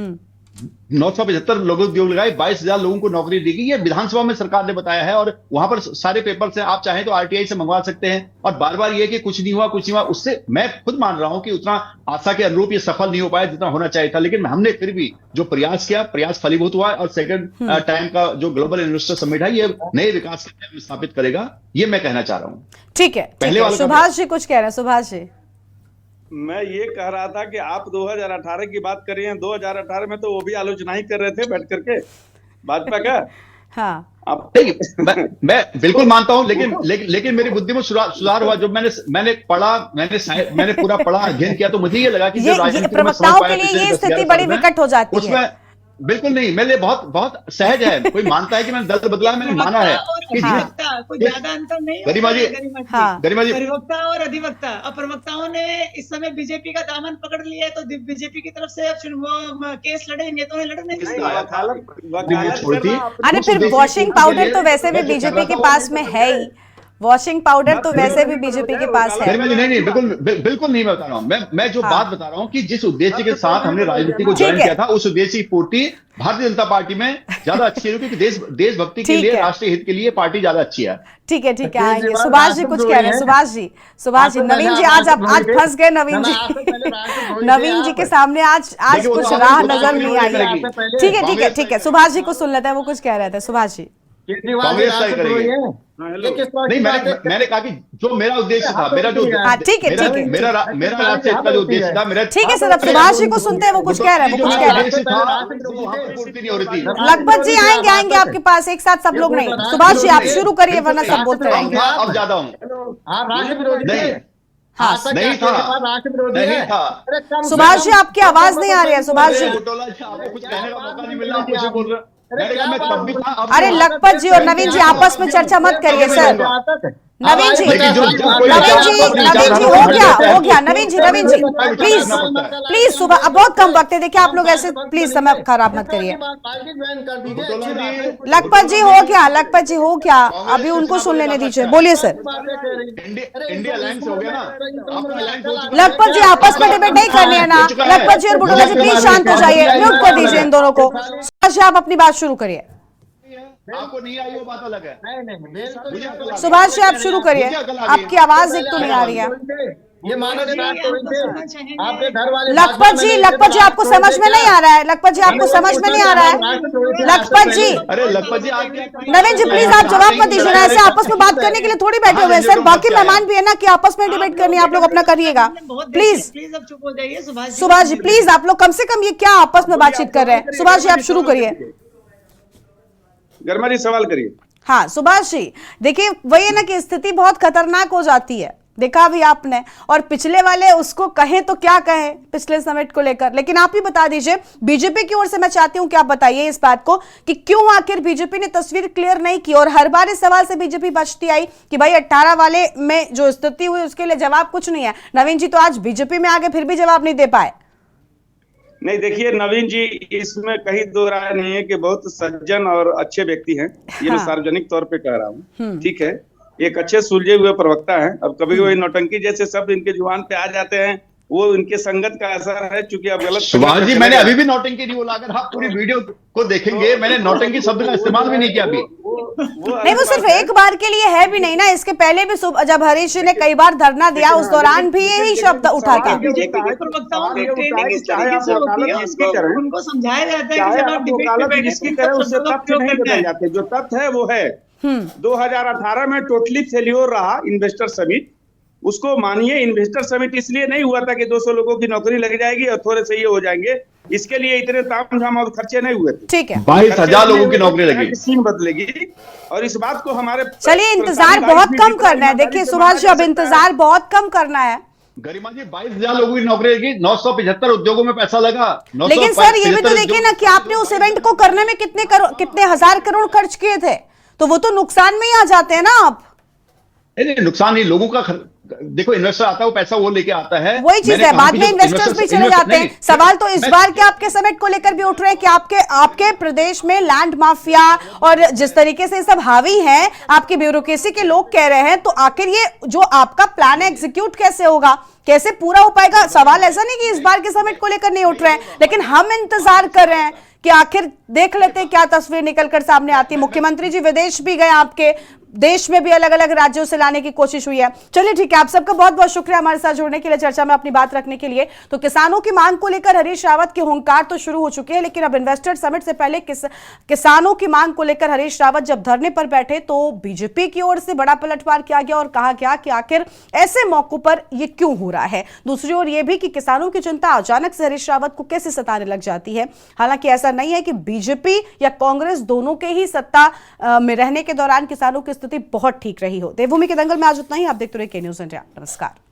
Speaker 6: 975 लघु उद्योग लगाए, 22,000 लोगों को नौकरी दी गई। ये विधानसभा में सरकार ने बताया है और वहां पर सारे पेपर से आप चाहें तो आरटीआई से मंगवा सकते हैं। और बार बार ये कि कुछ नहीं हुआ, उससे मैं खुद मान रहा हूं कि उतना आशा के अनुरूप ये सफल नहीं हो पाया जितना होना चाहिए था। लेकिन हमने फिर भी जो प्रयास किया, प्रयास फलीभूत हुआ। और सेकंड टाइम का जो ग्लोबल इन्वेस्टर समिट है, ये नए विकास के स्थापित करेगा, ये मैं कहना चाह रहा हूँ।
Speaker 1: ठीक है, सुभाष जी कुछ कह रहे हैं। सुभाष जी,
Speaker 10: मैं ये कह रहा था कि आप 2018 की बात कर रहे हैं। 2018 में तो वो भी आलोचना ही कर रहे थे बैठ करके भाजपा का।
Speaker 1: हाँ
Speaker 6: मैं बिल्कुल मानता हूं, लेकिन मेरी बुद्धि में सुधार हुआ। जब मैंने पढ़ा, मैंने पूरा पढ़ा, अध्ययन किया, तो मुझे ये लगा कि
Speaker 1: प्रवक्ताओं के लिए ये स्थिति बड़ी विकट हो जाती है।
Speaker 6: बिल्कुल नहीं, मेरे लिए बहुत सहज है। कोई मानता है कि मैंने दल बदला, मैंने माना है कि
Speaker 8: कोई ज्यादा अंतर नहीं।
Speaker 6: गरिमा जी,
Speaker 8: प्रवक्ता और अधिवक्ता, और प्रवक्ताओं ने इस समय बीजेपी का दामन पकड़ लिया है, तो बीजेपी की तरफ से वो केस लड़ेंगे तो लड़ने
Speaker 1: अरे फिर वॉशिंग पाउडर तो वैसे भी बीजेपी के पास में है ही। वॉशिंग पाउडर तो वैसे भी बीजेपी के पास है।
Speaker 6: नहीं, बिल्कुल नहीं, मैं बता रहा हूँ। मैं जो बात बता रहा हूँ कि जिस उद्देश्य के साथ हमने राजनीति को ज्वाइन किया था, उस उद्देश्य की पूर्ति भारतीय जनता पार्टी में ज्यादा अच्छी है, क्योंकि देशभक्ति के लिए, राष्ट्रीय हित के लिए पार्टी ज्यादा अच्छी है।
Speaker 1: ठीक है, आएंगे। सुभाष जी कुछ कह रहे हैं। सुभाष जी, नवीन जी आज फंस गए। नवीन जी के सामने आज कुछ राह नजर नहीं आई। ठीक है, सुभाष जी को सुन लेते हैं, वो कुछ कह रहे थे। सुभाष जी,
Speaker 6: नहीं, मैंने कहा कि जो मेरा उद्देश्य था, मेरा राष्ट्रीय हित का जो उद्देश्य था, मेरा
Speaker 1: ठीक है सर। अब सुभाष जी को सुनते हैं, वो कुछ कह रहे हैं। लगभग जी आएंगे आपके पास एक साथ, सब लोग नहीं। सुभाष जी आप शुरू करिए, वरना सब बोलते रहेंगे।
Speaker 6: अब ज्यादा हूँ नहीं था।
Speaker 1: सुभाष जी आपकी आवाज नहीं आ रही है। सुभाष जी,
Speaker 6: कुछ कहने का मौका नहीं मिल रहा, कुछ बोल रहे। मैं तब भी था, अब
Speaker 1: अरे
Speaker 6: भी-
Speaker 1: लखपत जी और नवीन जी आपस में चर्चा मत करिए सर। नवीन जी,
Speaker 6: लेकिन जो- जो कोई
Speaker 1: नवीन जी,
Speaker 6: अपनी
Speaker 1: नवीन जी
Speaker 6: विचारधारा
Speaker 1: हो
Speaker 6: को
Speaker 1: गया,
Speaker 6: हट जाता है,
Speaker 1: हो गया। नवीन जी प्लीज
Speaker 6: करना पड़ता है।
Speaker 1: प्लीज सुबह, अब बहुत कम वक्त है, देखिए आप लोग ऐसे प्लीज समय खराब मत करिए। लखपत जी हो गया, लखपत जी हो गया, अभी उनको सुन लेने दीजिए, बोलिए सर।
Speaker 6: इंडिया अलायंस हो गया ना, आपका अलायंस हो चुका है।
Speaker 1: लखपत जी आपस में डिबेट नहीं करनी है ना। लखपत जी और बुटोला जी प्लीज शांत हो जाइए, म्यूट कर दीजिए इन दोनों को। सुभाष जी आप अपनी बात शुरू करिए।
Speaker 6: आपको नहीं आई वो बात अलग है।
Speaker 1: सुभाष जी आप शुरू करिए, आपकी आवाज एक तो नहीं आ रही है।
Speaker 9: ये मानव जात तो इनसे आपके घर वाले
Speaker 1: लखपत जी आपको समझ में नहीं आ रहा है। लखपत जी आपको समझ में नहीं आ रहा है। लखपत जी,
Speaker 6: अरे लखपत जी आप
Speaker 1: नवीन जी प्लीज आप जवाब मत दीजिए ना, ऐसे आपस में बात करने के लिए थोड़ी बैठे हुए हैं सर। बाकी मेहमान भी है ना कि आपस में डिबेट करनी है, आप लोग अपना करिएगा प्लीज।
Speaker 8: प्लीज अब चुप हो जाइए
Speaker 1: सुभाष जी प्लीज, आप लोग कम से कम ये क्या आपस में बातचीत कर रहे हैं। सुभाष जी आप शुरू करिए।
Speaker 10: गर्मा जी सवाल करिए।
Speaker 1: हाँ सुभाष जी, देखिए वही है ना कि स्थिति बहुत खतरनाक हो जाती है, देखा भी आपने। और पिछले वाले उसको कहें तो क्या कहें पिछले समिट को लेकर, लेकिन आप ही बता दीजिए बीजेपी की ओर से। मैं चाहती हूं कि आप बताइए इस बात को कि क्यों आखिर बीजेपी ने तस्वीर क्लियर नहीं की, और हर बार इस सवाल से बीजेपी बचती आई कि भाई 18 वाले में जो स्थिति हुई उसके लिए जवाब कुछ नहीं है। नवीन जी तो आज बीजेपी में आगे फिर भी जवाब नहीं दे पाए।
Speaker 10: नहीं देखिए नवीन जी, इसमें कहीं दो राय नहीं है कि बहुत सज्जन और अच्छे व्यक्ति हैं, ये मैं सार्वजनिक तौर पे कह रहा हूँ, ठीक है। एक अच्छे सुलझे हुए प्रवक्ता हैं। अब कभी कभी नौटंकी जैसे शब्द इनके जुबान पे आ जाते हैं, वो इनके संगत का असर है, चूंकि अब गलत।
Speaker 6: सुभाष जी मैंने अभी भी नौटंकी नहीं बोला, अगर आप पूरी वीडियो को देखेंगे मैंने नौटंकी शब्द का इस्तेमाल भी नहीं किया अभी।
Speaker 1: नहीं वो सिर्फ एक बार के लिए है भी नहीं ना, इसके पहले भी जब हरीश जी ने कई बार धरना दिया उस दौरान भी यही शब्द उठा था।
Speaker 8: बीजेपी के प्रवक्ताओं की ट्रेनिंग इस तरीके से होती है, उनको समझाया जाता है कि जब आप डिबेट में बैठे
Speaker 10: जिसकी तरह उससे तथ्य नहीं बदल जाते। जो तथ्य है वो है 2018 में टोटली फेल्योर रहा इन्वेस्टर समिट। उसको मानिए इन्वेस्टर समिट इसलिए नहीं हुआ था कि 200 लोगों की नौकरी लग जाएगी और थोड़े से ये हो जाएंगे, इसके लिए इतने तामझाम और खर्चे नहीं हुए थे।
Speaker 1: ठीक है,
Speaker 6: 22,000 लोगों की नौकरी लगी,
Speaker 10: सीन बदलेगी और इस बात को हमारे
Speaker 1: चलिए इंतजार बहुत कम करना है। देखिए सुभाष जी अब इंतजार बहुत कम करना है।
Speaker 6: गरिमा जी 22,000 लोगों की नौकरी लगी, 975 उद्योगों में पैसा लगा।
Speaker 1: लेकिन सर ये भी तो देखिए ना कि आपने उस इवेंट को करने में कितने हजार करोड़ खर्च किए थे, तो वो तो नुकसान में ही आ जाते हैं ना आप।
Speaker 6: नहीं नुकसान नहीं, लोगों का देखो इन्वेस्टर आता है वो पैसा वो लेके आता है,
Speaker 1: वही चीज है, बाद में इन्वेस्टर्स भी चले जाते हैं। सवाल तो इस बार के आपके समिट को लेकर भी उठ रहे हैं कि आपके प्रदेश में लैंड माफिया और जिस तरीके से सब हावी है, आपकी ब्यूरोक्रेसी के लोग कह रहे हैं, तो आखिर ये जो आपका प्लान है एग्जीक्यूट कैसे होगा, कैसे पूरा हो पाएगा। सवाल ऐसा नहीं कि इस बार के समिट को लेकर नहीं उठ रहे हैं, लेकिन हम इंतजार कर रहे हैं कि आखिर देख लेते हैं क्या तस्वीर निकलकर सामने आती है। मुख्यमंत्री जी विदेश भी गए, आपके देश में भी अलग अलग राज्यों से लाने की कोशिश हुई है। चलिए ठीक है, आप सबका बहुत बहुत शुक्रिया हमारे साथ जुड़ने के लिए, चर्चा में अपनी बात रखने के लिए। तो किसानों की मांग को लेकर हरीश रावत की हुंकार तो शुरू हो चुकी है, लेकिन अब इन्वेस्टर समिट से पहले किसानों की मांग को लेकर हरीश रावत जब धरने पर बैठे तो बीजेपी की ओर से बड़ा पलटवार किया गया और कहा गया कि आखिर ऐसे मौकों पर यह क्यों हो रहा है। दूसरी ओर यह भी कि किसानों की चिंता अचानक से हरीश रावत को कैसे सताने लग जाती है। हालांकि ऐसा नहीं है कि बीजेपी या कांग्रेस दोनों के ही सत्ता में रहने के दौरान किसानों की स्थिति बहुत ठीक रही हो। देवभूमि के दंगल में आज उतना ही। आप देखते रहिए के न्यूज़ इंडिया। नमस्कार।